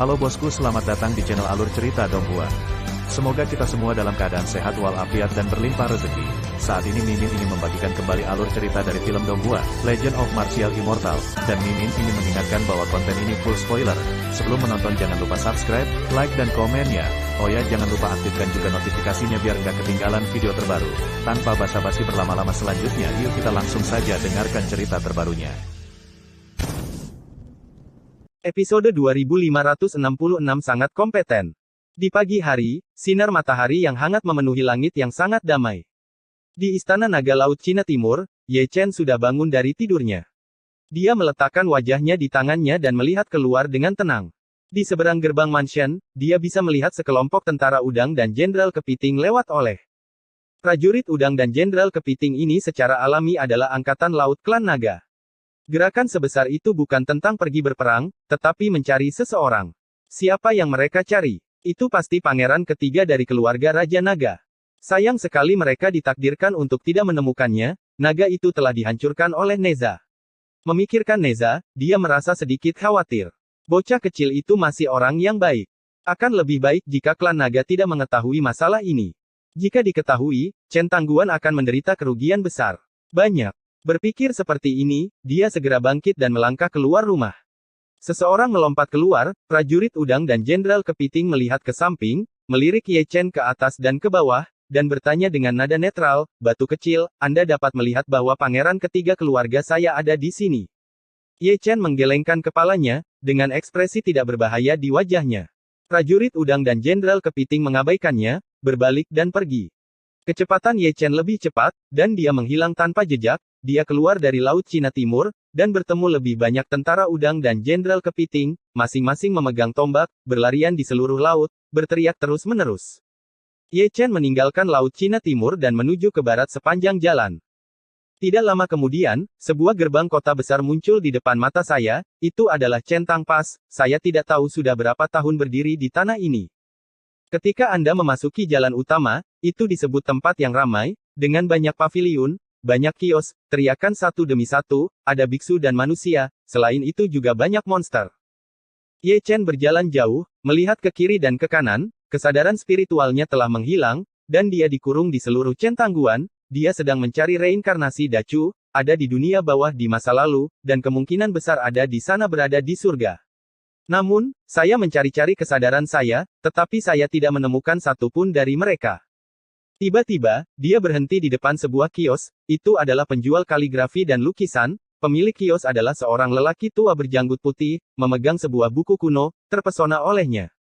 Halo bosku, selamat datang di channel Alur Cerita Donghua. Semoga kita semua dalam keadaan sehat walafiat dan berlimpah rezeki. Saat ini Mimin ingin membagikan kembali alur cerita dari film Donghua, Legend of Martial Immortal, dan Mimin ingin mengingatkan bahwa konten ini full spoiler. Sebelum menonton jangan lupa subscribe, like dan komen ya. Oh ya, jangan lupa aktifkan juga notifikasinya biar nggak ketinggalan video terbaru. Tanpa basa-basi berlama-lama selanjutnya, yuk kita langsung saja dengarkan cerita terbarunya. Episode 2566 sangat kompeten. Di pagi hari, sinar matahari yang hangat memenuhi langit yang sangat damai. Di Istana Naga Laut Cina Timur, Ye Chen sudah bangun dari tidurnya. Dia meletakkan wajahnya di tangannya dan melihat keluar dengan tenang. Di seberang gerbang mansion, dia bisa melihat sekelompok tentara udang dan jenderal kepiting lewat oleh. Prajurit udang dan jenderal kepiting ini secara alami adalah angkatan laut klan naga. Gerakan sebesar itu bukan tentang pergi berperang, tetapi mencari seseorang. Siapa yang mereka cari? Itu pasti pangeran ketiga dari keluarga Raja Naga. Sayang sekali mereka ditakdirkan untuk tidak menemukannya, naga itu telah dihancurkan oleh Neza. Memikirkan Neza, dia merasa sedikit khawatir. Bocah kecil itu masih orang yang baik. Akan lebih baik jika klan naga tidak mengetahui masalah ini. Jika diketahui, Chen Tangguan akan menderita kerugian besar. Banyak. Berpikir seperti ini, dia segera bangkit dan melangkah keluar rumah. Seseorang melompat keluar, prajurit udang dan jenderal kepiting melihat ke samping, melirik Ye Chen ke atas dan ke bawah, dan bertanya dengan nada netral, "Batu kecil, Anda dapat melihat bahwa pangeran ketiga keluarga saya ada di sini." Ye Chen menggelengkan kepalanya, dengan ekspresi tidak berbahaya di wajahnya. Prajurit udang dan jenderal kepiting mengabaikannya, berbalik dan pergi. Kecepatan Ye Chen lebih cepat, dan dia menghilang tanpa jejak. Dia keluar dari Laut Cina Timur, dan bertemu lebih banyak tentara udang dan jenderal kepiting, masing-masing memegang tombak, berlarian di seluruh laut, berteriak terus-menerus. Ye Chen meninggalkan Laut Cina Timur dan menuju ke barat sepanjang jalan. Tidak lama kemudian, sebuah gerbang kota besar muncul di depan mata saya, itu adalah Centang Pass, saya tidak tahu sudah berapa tahun berdiri di tanah ini. Ketika Anda memasuki jalan utama, itu disebut tempat yang ramai, dengan banyak paviliun, banyak kios, teriakan satu demi satu, ada biksu dan manusia, selain itu juga banyak monster. Ye Chen berjalan jauh, melihat ke kiri dan ke kanan, kesadaran spiritualnya telah menghilang, dan dia dikurung di seluruh Chen Tangguan, dia sedang mencari reinkarnasi Dacu, ada di dunia bawah di masa lalu, dan kemungkinan besar ada di sana berada di surga. Namun, saya mencari-cari kesadaran saya, tetapi saya tidak menemukan satupun dari mereka. Tiba-tiba, dia berhenti di depan sebuah kios, itu adalah penjual kaligrafi dan lukisan, pemilik kios adalah seorang lelaki tua berjanggut putih, memegang sebuah buku kuno, terpesona olehnya.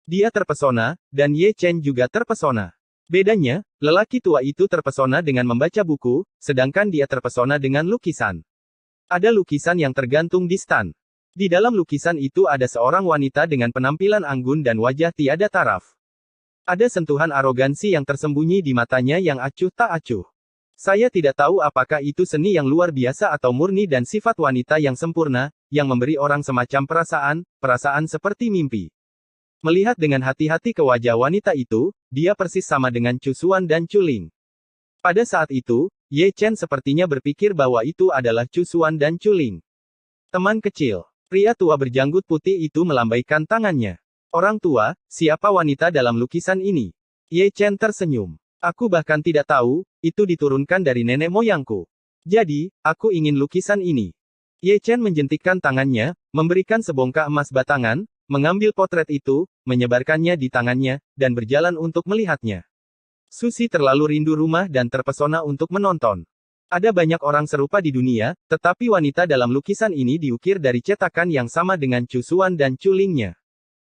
Dia terpesona, dan Ye Chen juga terpesona. Bedanya, lelaki tua itu terpesona dengan membaca buku, sedangkan dia terpesona dengan lukisan. Ada lukisan yang tergantung di stan. Di dalam lukisan itu ada seorang wanita dengan penampilan anggun dan wajah tiada taraf. Ada sentuhan arogansi yang tersembunyi di matanya yang acuh tak acuh. Saya tidak tahu apakah itu seni yang luar biasa atau murni dan sifat wanita yang sempurna, yang memberi orang semacam perasaan seperti mimpi. Melihat dengan hati-hati ke wajah wanita itu, dia persis sama dengan Chu Xuan dan Chu Ling. Pada saat itu, Ye Chen sepertinya berpikir bahwa itu adalah Chu Xuan dan Chu Ling. Teman kecil, pria tua berjanggut putih itu melambaikan tangannya. Orang tua, siapa wanita dalam lukisan ini? Ye Chen tersenyum. Aku bahkan tidak tahu, itu diturunkan dari nenek moyangku. Jadi, aku ingin lukisan ini. Ye Chen menjentikkan tangannya, memberikan sebongkah emas batangan, mengambil potret itu, menyebarkannya di tangannya, dan berjalan untuk melihatnya. Susi terlalu rindu rumah dan terpesona untuk menonton. Ada banyak orang serupa di dunia, tetapi wanita dalam lukisan ini diukir dari cetakan yang sama dengan Chu Xuan dan Chu Lingnya.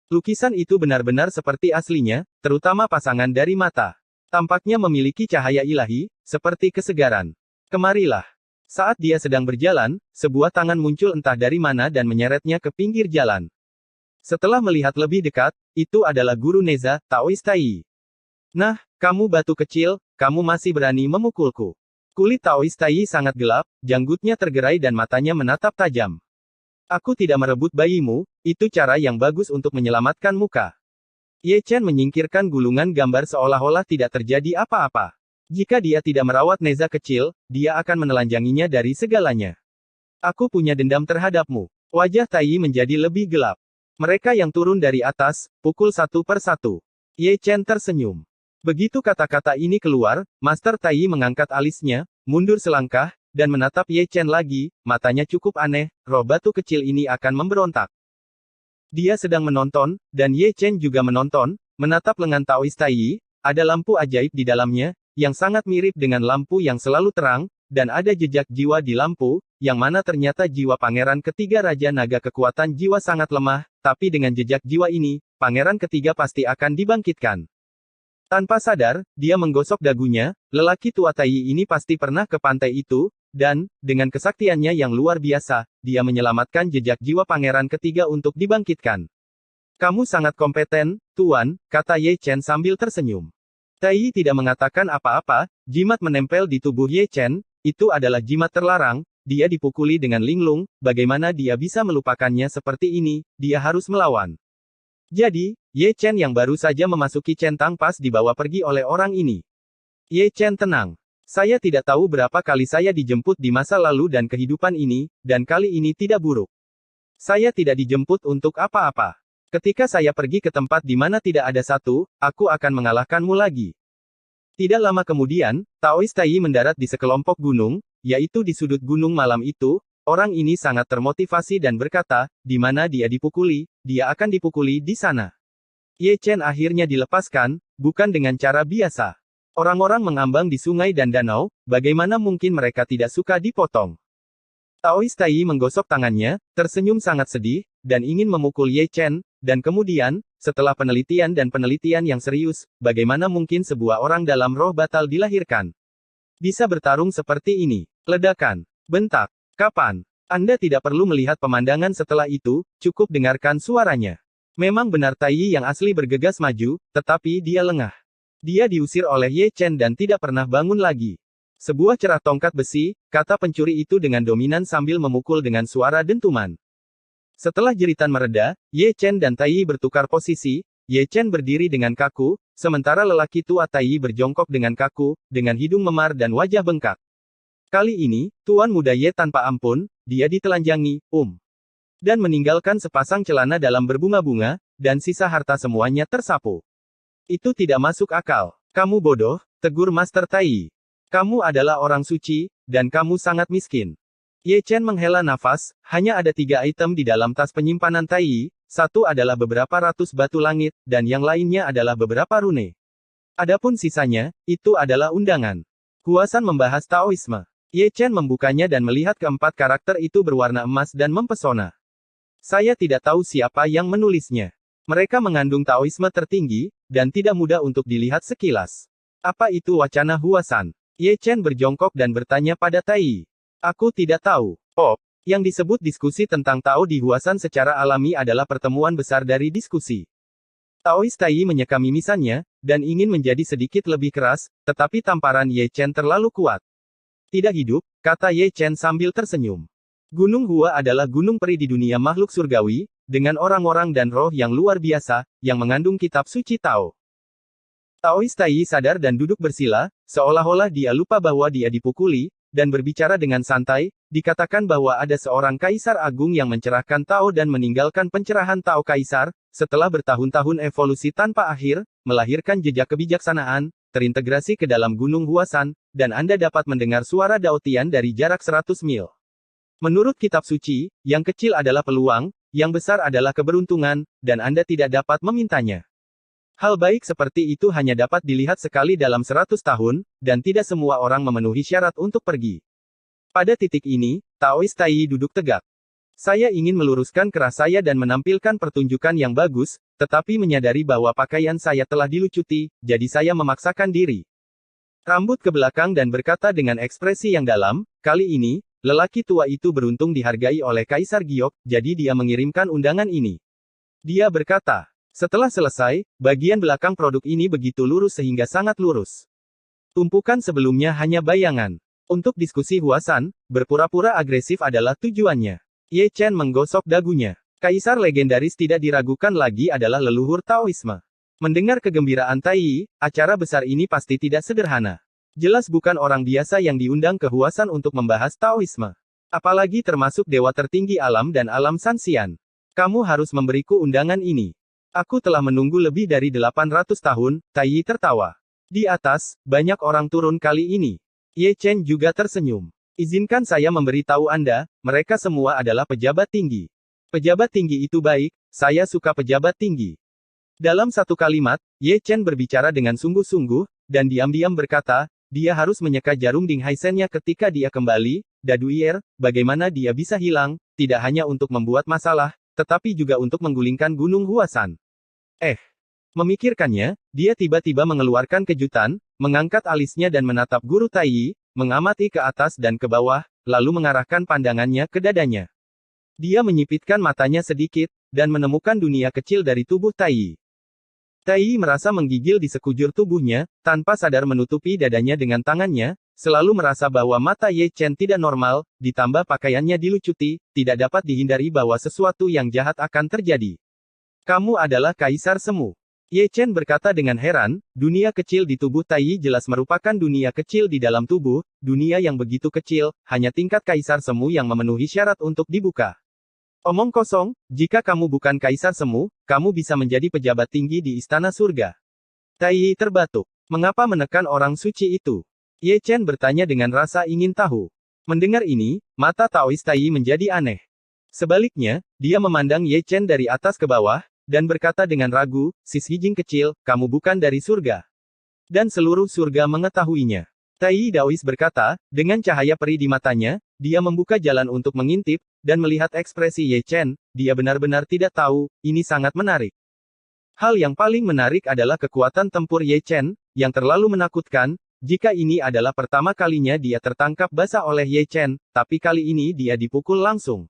Lukisan itu benar-benar seperti aslinya, terutama pasangan dari mata. Tampaknya memiliki cahaya ilahi, seperti kesegaran. Kemarilah. Saat dia sedang berjalan, sebuah tangan muncul entah dari mana dan menyeretnya ke pinggir jalan. Setelah melihat lebih dekat, itu adalah guru Neza, Taoist Tai. Nah, kamu batu kecil, kamu masih berani memukulku. Kulit Taoist Tai sangat gelap, janggutnya tergerai dan matanya menatap tajam. Aku tidak merebut bayimu, itu cara yang bagus untuk menyelamatkan muka. Ye Chen menyingkirkan gulungan gambar seolah-olah tidak terjadi apa-apa. Jika dia tidak merawat Neza kecil, dia akan menelanjanginya dari segalanya. Aku punya dendam terhadapmu. Wajah Tai menjadi lebih gelap. Mereka yang turun dari atas, pukul satu per satu. Ye Chen tersenyum. Begitu kata-kata ini keluar, Master Tai mengangkat alisnya, mundur selangkah, dan menatap Ye Chen lagi, matanya cukup aneh, roh batu kecil ini akan memberontak. Dia sedang menonton, dan Ye Chen juga menonton, menatap lengan Taoist Tai, ada lampu ajaib di dalamnya, yang sangat mirip dengan lampu yang selalu terang, dan ada jejak jiwa di lampu, yang mana ternyata jiwa pangeran ketiga Raja Naga kekuatan jiwa sangat lemah, tapi dengan jejak jiwa ini, pangeran ketiga pasti akan dibangkitkan. Tanpa sadar, dia menggosok dagunya, lelaki tua Tai ini pasti pernah ke pantai itu, dan, dengan kesaktiannya yang luar biasa, dia menyelamatkan jejak jiwa pangeran ketiga untuk dibangkitkan. Kamu sangat kompeten, Tuan, kata Ye Chen sambil tersenyum. Tai tidak mengatakan apa-apa, jimat menempel di tubuh Ye Chen, itu adalah jimat terlarang, dia dipukuli dengan linglung, bagaimana dia bisa melupakannya seperti ini, dia harus melawan. Jadi, Ye Chen yang baru saja memasuki centang pas dibawa pergi oleh orang ini. Ye Chen tenang. Saya tidak tahu berapa kali saya dijemput di masa lalu dan kehidupan ini, dan kali ini tidak buruk. Saya tidak dijemput untuk apa-apa. Ketika saya pergi ke tempat di mana tidak ada satu, aku akan mengalahkanmu lagi. Tidak lama kemudian, Taoist Tai mendarat di sekelompok gunung, yaitu di sudut gunung malam itu. Orang ini sangat termotivasi dan berkata, di mana dia dipukuli, dia akan dipukuli di sana. Ye Chen akhirnya dilepaskan, bukan dengan cara biasa. Orang-orang mengambang di sungai dan danau, bagaimana mungkin mereka tidak suka dipotong. Taoist Tai menggosok tangannya, tersenyum sangat sedih, dan ingin memukul Ye Chen, dan kemudian, setelah penelitian yang serius, bagaimana mungkin sebuah orang dalam roh batal dilahirkan? Bisa bertarung seperti ini. Ledakan. Bentak. Kapan? Anda tidak perlu melihat pemandangan setelah itu, cukup dengarkan suaranya. Memang benar Tai yang asli bergegas maju, tetapi dia lengah. Dia diusir oleh Ye Chen dan tidak pernah bangun lagi. Sebuah cerah tongkat besi, kata pencuri itu dengan dominan sambil memukul dengan suara dentuman. Setelah jeritan mereda, Ye Chen dan Tai bertukar posisi, Ye Chen berdiri dengan kaku, sementara lelaki tua Tai berjongkok dengan kaku, dengan hidung memar dan wajah bengkak. Kali ini, Tuan Muda Ye tanpa ampun, dia ditelanjangi, dan meninggalkan sepasang celana dalam berbunga-bunga, dan sisa harta semuanya tersapu. Itu tidak masuk akal. Kamu bodoh, tegur Master Tai. Kamu adalah orang suci, dan kamu sangat miskin. Ye Chen menghela nafas, hanya ada 3 item di dalam tas penyimpanan Tai, satu adalah beberapa ratus batu langit, dan yang lainnya adalah beberapa rune. Adapun sisanya, itu adalah undangan. Huasan membahas Taoisme. Ye Chen membukanya dan melihat keempat karakter itu berwarna emas dan mempesona. Saya tidak tahu siapa yang menulisnya. Mereka mengandung Taoisme tertinggi, dan tidak mudah untuk dilihat sekilas. Apa itu wacana Huasan? Ye Chen berjongkok dan bertanya pada Tai. Aku tidak tahu. Yang disebut diskusi tentang Tao di Huasan secara alami adalah pertemuan besar dari diskusi. Taoist Tai menyeka mimisannya, dan ingin menjadi sedikit lebih keras, tetapi tamparan Ye Chen terlalu kuat. Tidak hidup, kata Ye Chen sambil tersenyum. Gunung Hua adalah gunung peri di dunia makhluk surgawi, dengan orang-orang dan roh yang luar biasa, yang mengandung kitab suci Tao. Taoist Tai sadar dan duduk bersila, seolah-olah dia lupa bahwa dia dipukuli, dan berbicara dengan santai, dikatakan bahwa ada seorang kaisar agung yang mencerahkan Tao dan meninggalkan pencerahan Tao kaisar, setelah bertahun-tahun evolusi tanpa akhir, melahirkan jejak kebijaksanaan, terintegrasi ke dalam Gunung Huasan, dan Anda dapat mendengar suara Dao Tian dari jarak 100 mil. Menurut kitab suci, yang kecil adalah peluang, yang besar adalah keberuntungan, dan Anda tidak dapat memintanya. Hal baik seperti itu hanya dapat dilihat sekali dalam 100 tahun, dan tidak semua orang memenuhi syarat untuk pergi. Pada titik ini, Taoist Tai duduk tegak. Saya ingin meluruskan keras saya dan menampilkan pertunjukan yang bagus, tetapi menyadari bahwa pakaian saya telah dilucuti, jadi saya memaksakan diri. Rambut ke belakang dan berkata dengan ekspresi yang dalam, kali ini, lelaki tua itu beruntung dihargai oleh Kaisar Giok, jadi dia mengirimkan undangan ini. Dia berkata, setelah selesai, bagian belakang produk ini begitu lurus sehingga sangat lurus. Tumpukan sebelumnya hanya bayangan. Untuk diskusi Huasan, berpura-pura agresif adalah tujuannya. Ye Chen menggosok dagunya. Kaisar legendaris tidak diragukan lagi adalah leluhur Taoisme. Mendengar kegembiraan Tai, acara besar ini pasti tidak sederhana. Jelas bukan orang biasa yang diundang ke Huasan untuk membahas Taoisme. Apalagi termasuk dewa tertinggi alam dan alam Sanxian. Kamu harus memberiku undangan ini. Aku telah menunggu lebih dari 800 tahun, Tai Yi tertawa. Di atas, banyak orang turun kali ini. Ye Chen juga tersenyum. Izinkan saya memberitahu Anda, mereka semua adalah pejabat tinggi. Pejabat tinggi itu baik, saya suka pejabat tinggi. Dalam satu kalimat, Ye Chen berbicara dengan sungguh-sungguh, dan diam-diam berkata, dia harus menyeka jarum Ding Haisennya ketika dia kembali, Daduier, bagaimana dia bisa hilang, tidak hanya untuk membuat masalah, tetapi juga untuk menggulingkan Gunung Huasan. Memikirkannya, dia tiba-tiba mengeluarkan kejutan, mengangkat alisnya dan menatap guru Tai Yi, mengamati ke atas dan ke bawah, lalu mengarahkan pandangannya ke dadanya. Dia menyipitkan matanya sedikit, dan menemukan dunia kecil dari tubuh Tai Yi. Tai Yi merasa menggigil di sekujur tubuhnya, tanpa sadar menutupi dadanya dengan tangannya, selalu merasa bahwa mata Ye Chen tidak normal, ditambah pakaiannya dilucuti, tidak dapat dihindari bahwa sesuatu yang jahat akan terjadi. Kamu adalah Kaisar Semu. Ye Chen berkata dengan heran, dunia kecil di tubuh Tai Yi jelas merupakan dunia kecil di dalam tubuh, dunia yang begitu kecil, hanya tingkat Kaisar Semu yang memenuhi syarat untuk dibuka. Omong kosong, jika kamu bukan Kaisar Semu, kamu bisa menjadi pejabat tinggi di Istana Surga. Tai Yi terbatuk. Mengapa menekan orang suci itu? Ye Chen bertanya dengan rasa ingin tahu. Mendengar ini, mata Taois Tai Yi menjadi aneh. Sebaliknya, dia memandang Ye Chen dari atas ke bawah, dan berkata dengan ragu, "Sis Hijing kecil, kamu bukan dari surga." Dan seluruh surga mengetahuinya. Tai Yi Daois berkata, dengan cahaya peri di matanya, dia membuka jalan untuk mengintip, dan melihat ekspresi Ye Chen, dia benar-benar tidak tahu, ini sangat menarik. Hal yang paling menarik adalah kekuatan tempur Ye Chen, yang terlalu menakutkan, jika ini adalah pertama kalinya dia tertangkap basah oleh Ye Chen, tapi kali ini dia dipukul langsung.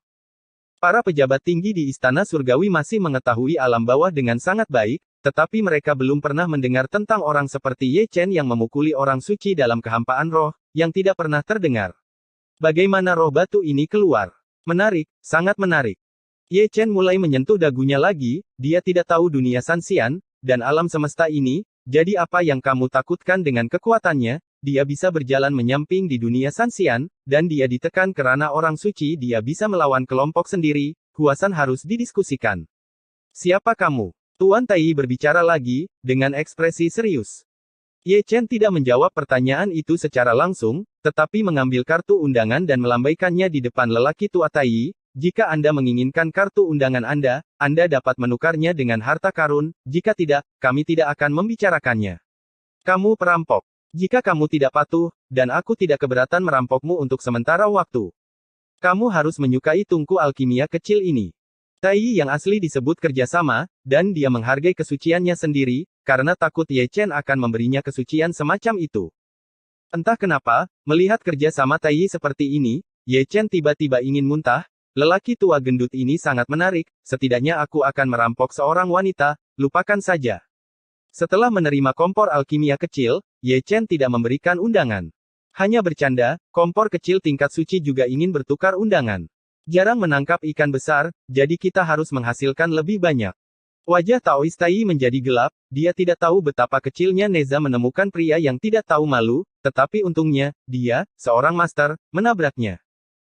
Para pejabat tinggi di Istana Surgawi masih mengetahui alam bawah dengan sangat baik, tetapi mereka belum pernah mendengar tentang orang seperti Ye Chen yang memukuli orang suci dalam kehampaan roh, yang tidak pernah terdengar. Bagaimana roh batu ini keluar? Menarik, sangat menarik. Ye Chen mulai menyentuh dagunya lagi, dia tidak tahu dunia Sanxian, dan alam semesta ini, jadi apa yang kamu takutkan dengan kekuatannya? Dia bisa berjalan menyamping di dunia Sanxian, dan dia ditekan karena orang suci dia bisa melawan kelompok sendiri, Huasan harus didiskusikan. Siapa kamu? Tuan Tai Yi berbicara lagi, dengan ekspresi serius. Ye Chen tidak menjawab pertanyaan itu secara langsung, tetapi mengambil kartu undangan dan melambaikannya di depan lelaki tua Tai Yi. Jika Anda menginginkan kartu undangan Anda dapat menukarnya dengan harta karun, jika tidak, kami tidak akan membicarakannya. Kamu perampok. Jika kamu tidak patuh, dan aku tidak keberatan merampokmu untuk sementara waktu. Kamu harus menyukai tungku alkimia kecil ini. Tai Yi yang asli disebut kerjasama, dan dia menghargai kesuciannya sendiri, karena takut Ye Chen akan memberinya kesucian semacam itu. Entah kenapa, melihat kerjasama Tai Yi seperti ini, Ye Chen tiba-tiba ingin muntah. Lelaki tua gendut ini sangat menarik, setidaknya aku akan merampok seorang wanita, lupakan saja. Setelah menerima kompor alkimia kecil, Ye Chen tidak memberikan undangan. Hanya bercanda, kompor kecil tingkat suci juga ingin bertukar undangan. Jarang menangkap ikan besar, jadi kita harus menghasilkan lebih banyak. Wajah Taois Tai Yi menjadi gelap, dia tidak tahu betapa kecilnya Neza menemukan pria yang tidak tahu malu, tetapi untungnya, dia, seorang master, menabraknya.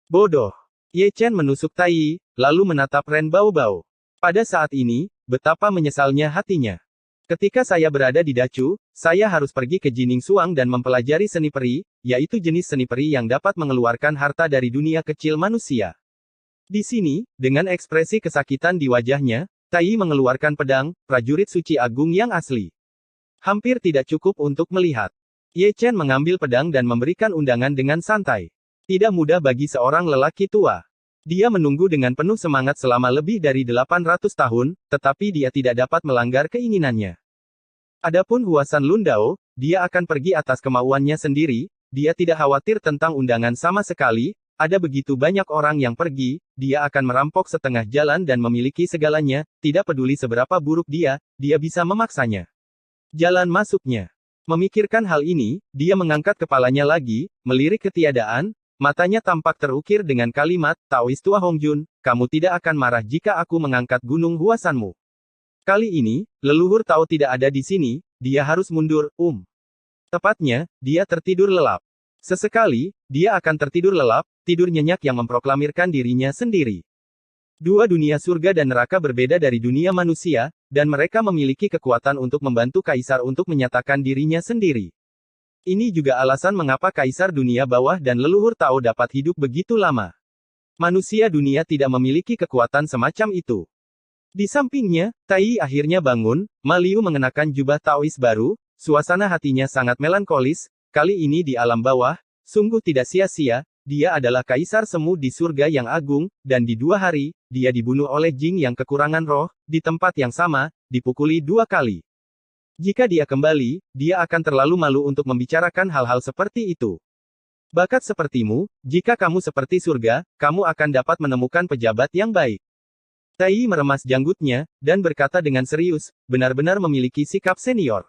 Bodoh. Ye Chen menusuk Tai Yi, lalu menatap Ren Baobao. Pada saat ini, betapa menyesalnya hatinya. Ketika saya berada di Dacu, saya harus pergi ke Jining Suang dan mempelajari seni peri, yaitu jenis seni peri yang dapat mengeluarkan harta dari dunia kecil manusia. Di sini, dengan ekspresi kesakitan di wajahnya, Tai Yi mengeluarkan pedang, prajurit suci agung yang asli. Hampir tidak cukup untuk melihat. Ye Chen mengambil pedang dan memberikan undangan dengan santai. Tidak mudah bagi seorang lelaki tua. Dia menunggu dengan penuh semangat selama lebih dari 800 tahun, tetapi dia tidak dapat melanggar keinginannya. Adapun Huasan Lundao, dia akan pergi atas kemauannya sendiri, dia tidak khawatir tentang undangan sama sekali, ada begitu banyak orang yang pergi, dia akan merampok setengah jalan dan memiliki segalanya, tidak peduli seberapa buruk dia bisa memaksanya. Jalan masuknya. Memikirkan hal ini, dia mengangkat kepalanya lagi, melirik ketiadaan, matanya tampak terukir dengan kalimat, Taois tua Hongjun, kamu tidak akan marah jika aku mengangkat gunung Huasanmu. Kali ini, leluhur Tao tidak ada di sini, dia harus mundur, Tepatnya, dia tertidur lelap. Sesekali, dia akan tertidur lelap, tidur nyenyak yang memproklamirkan dirinya sendiri. Dua dunia surga dan neraka berbeda dari dunia manusia, dan mereka memiliki kekuatan untuk membantu kaisar untuk menyatakan dirinya sendiri. Ini juga alasan mengapa kaisar dunia bawah dan leluhur Tao dapat hidup begitu lama. Manusia dunia tidak memiliki kekuatan semacam itu. Di sampingnya, Tai akhirnya bangun, Ma Liu mengenakan jubah Taois baru, suasana hatinya sangat melankolis, kali ini di alam bawah, sungguh tidak sia-sia, dia adalah kaisar semu di surga yang agung, dan di 2 hari, dia dibunuh oleh Jing yang kekurangan roh, di tempat yang sama, dipukuli 2 kali. Jika dia kembali, dia akan terlalu malu untuk membicarakan hal-hal seperti itu. Bakat sepertimu, jika kamu seperti surga, kamu akan dapat menemukan pejabat yang baik. Tai meremas janggutnya, dan berkata dengan serius, benar-benar memiliki sikap senior.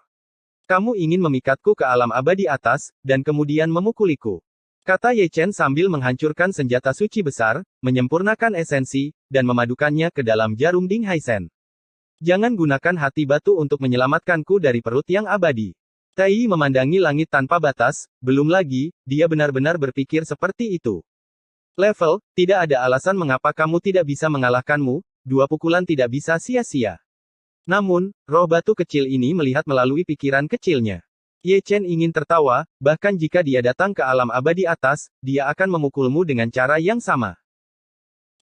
Kamu ingin memikatku ke alam abadi atas, dan kemudian memukuliku. Kata Ye Chen sambil menghancurkan senjata suci besar, menyempurnakan esensi, dan memadukannya ke dalam jarum Ding Haisen. Jangan gunakan hati batu untuk menyelamatkanku dari perut yang abadi. Tai memandangi langit tanpa batas, belum lagi, dia benar-benar berpikir seperti itu. Level, tidak ada alasan mengapa kamu tidak bisa mengalahkanmu, 2 pukulan tidak bisa sia-sia. Namun, roh batu kecil ini melihat melalui pikiran kecilnya. Ye Chen ingin tertawa, bahkan jika dia datang ke alam abadi atas, dia akan memukulmu dengan cara yang sama.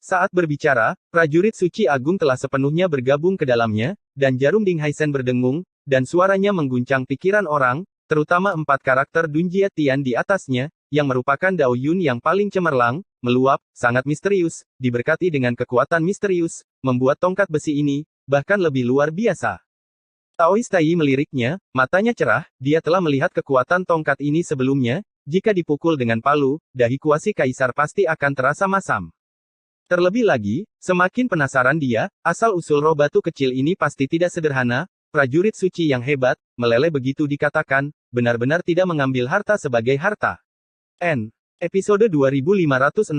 Saat berbicara, prajurit suci agung telah sepenuhnya bergabung ke dalamnya, dan jarum Ding Haisen berdengung, dan suaranya mengguncang pikiran orang, terutama 4 karakter Dunjia Tian di atasnya, yang merupakan Dao Yun yang paling cemerlang, meluap, sangat misterius, diberkati dengan kekuatan misterius, membuat tongkat besi ini, bahkan lebih luar biasa. Taois Tai meliriknya, matanya cerah, dia telah melihat kekuatan tongkat ini sebelumnya, jika dipukul dengan palu, dahi kuasi kaisar pasti akan terasa masam. Terlebih lagi, semakin penasaran dia, asal-usul roh batu kecil ini pasti tidak sederhana, prajurit suci yang hebat, meleleh begitu dikatakan, benar-benar tidak mengambil harta sebagai harta. Episode 2567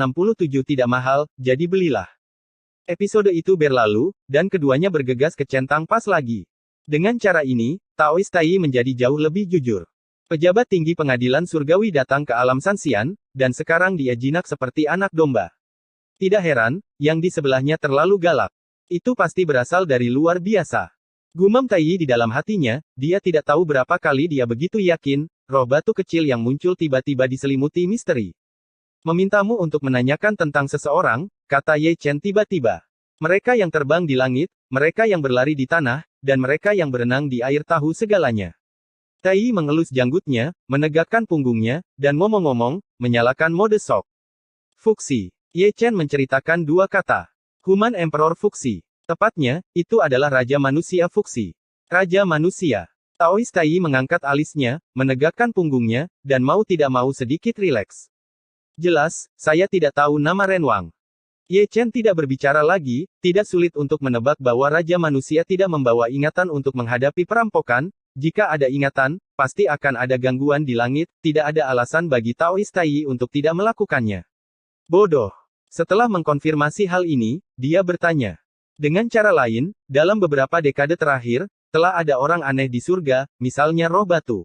tidak mahal, jadi belilah. Episode itu berlalu, dan keduanya bergegas ke centang pas lagi. Dengan cara ini, Taois Tai menjadi jauh lebih jujur. Pejabat tinggi pengadilan surgawi datang ke alam Sanxian, dan sekarang dia jinak seperti anak domba. Tidak heran, yang di sebelahnya terlalu galak. Itu pasti berasal dari luar biasa. Gumam Tai di dalam hatinya, dia tidak tahu berapa kali dia begitu yakin, roh batu kecil yang muncul tiba-tiba diselimuti misteri. Memintamu untuk menanyakan tentang seseorang, kata Ye Chen tiba-tiba. Mereka yang terbang di langit, mereka yang berlari di tanah, dan mereka yang berenang di air tahu segalanya. Tai mengelus janggutnya, menegakkan punggungnya, dan ngomong-ngomong, menyalakan mode shock. Fuksi. Ye Chen menceritakan 2 kata. Human Emperor Fuksi. Tepatnya, itu adalah Raja Manusia Fuksi. Raja Manusia. Taois Tai mengangkat alisnya, menegakkan punggungnya, dan mau tidak mau sedikit rileks. Jelas, saya tidak tahu nama Renwang. Ye Chen tidak berbicara lagi, tidak sulit untuk menebak bahwa Raja Manusia tidak membawa ingatan untuk menghadapi perampokan, jika ada ingatan, pasti akan ada gangguan di langit, tidak ada alasan bagi Taois Tai untuk tidak melakukannya. Bodoh. Setelah mengkonfirmasi hal ini, dia bertanya. Dengan cara lain, dalam beberapa dekade terakhir, telah ada orang aneh di surga, misalnya roh batu.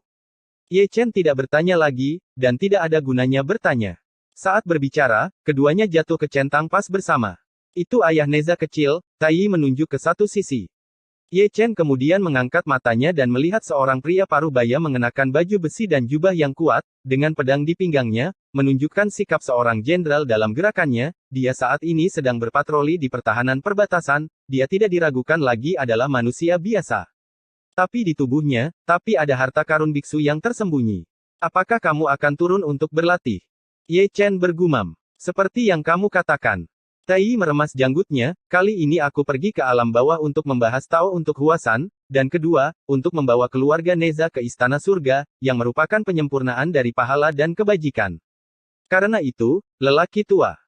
Ye Chen tidak bertanya lagi, dan tidak ada gunanya bertanya. Saat berbicara, keduanya jatuh ke centang pas bersama. Itu ayah Neza kecil, Tai menunjuk ke satu sisi. Ye Chen kemudian mengangkat matanya dan melihat seorang pria parubaya mengenakan baju besi dan jubah yang kuat, dengan pedang di pinggangnya, menunjukkan sikap seorang jenderal dalam gerakannya, dia saat ini sedang berpatroli di pertahanan perbatasan, dia tidak diragukan lagi adalah manusia biasa. Tapi di tubuhnya, tapi ada harta karun biksu yang tersembunyi. Apakah kamu akan turun untuk berlatih? Ye Chen bergumam. Seperti yang kamu katakan. Tai meremas janggutnya, kali ini aku pergi ke alam bawah untuk membahas Tao untuk Huasan, dan kedua, untuk membawa keluarga Neza ke istana surga, yang merupakan penyempurnaan dari pahala dan kebajikan. Karena itu, lelaki tua.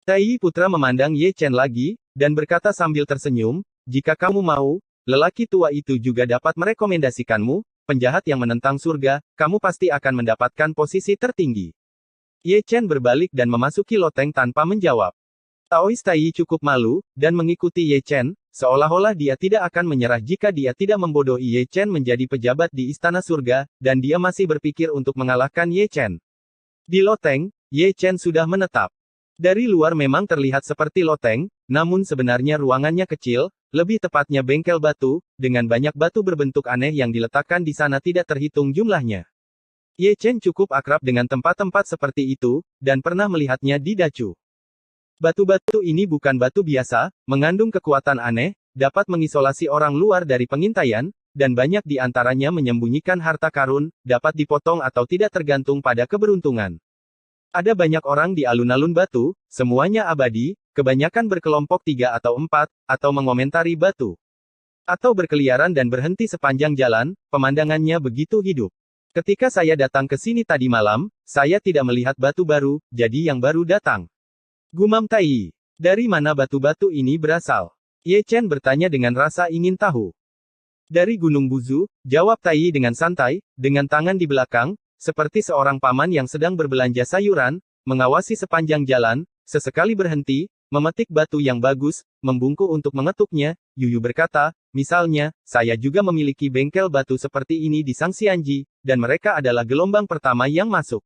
Tai putra memandang Ye Chen lagi, dan berkata sambil tersenyum, jika kamu mau, lelaki tua itu juga dapat merekomendasikanmu, penjahat yang menentang surga, kamu pasti akan mendapatkan posisi tertinggi. Ye Chen berbalik dan memasuki loteng tanpa menjawab. Taois Tai cukup malu, dan mengikuti Ye Chen, seolah-olah dia tidak akan menyerah jika dia tidak membodohi Ye Chen menjadi pejabat di istana surga, dan dia masih berpikir untuk mengalahkan Ye Chen. Di loteng, Ye Chen sudah menetap. Dari luar memang terlihat seperti loteng, namun sebenarnya ruangannya kecil, lebih tepatnya bengkel batu, dengan banyak batu berbentuk aneh yang diletakkan di sana tidak terhitung jumlahnya. Ye Chen cukup akrab dengan tempat-tempat seperti itu, dan pernah melihatnya di Dacu. Batu-batu ini bukan batu biasa, mengandung kekuatan aneh, dapat mengisolasi orang luar dari pengintaian, dan banyak di antaranya menyembunyikan harta karun, dapat dipotong atau tidak tergantung pada keberuntungan. Ada banyak orang di alun-alun batu, semuanya abadi, kebanyakan berkelompok 3 atau 4, atau mengomentari batu. Atau berkeliaran dan berhenti sepanjang jalan, pemandangannya begitu hidup. Ketika saya datang ke sini tadi malam, saya tidak melihat batu baru, jadi yang baru datang. Gumam Tai. Dari mana batu-batu ini berasal? Ye Chen bertanya dengan rasa ingin tahu. Dari Gunung Buzu, jawab Tai dengan santai, dengan tangan di belakang, seperti seorang paman yang sedang berbelanja sayuran, mengawasi sepanjang jalan, sesekali berhenti, memetik batu yang bagus, membungkuk untuk mengetuknya. Yuyu berkata, misalnya, saya juga memiliki bengkel batu seperti ini di Sangxianji, dan mereka adalah gelombang pertama yang masuk.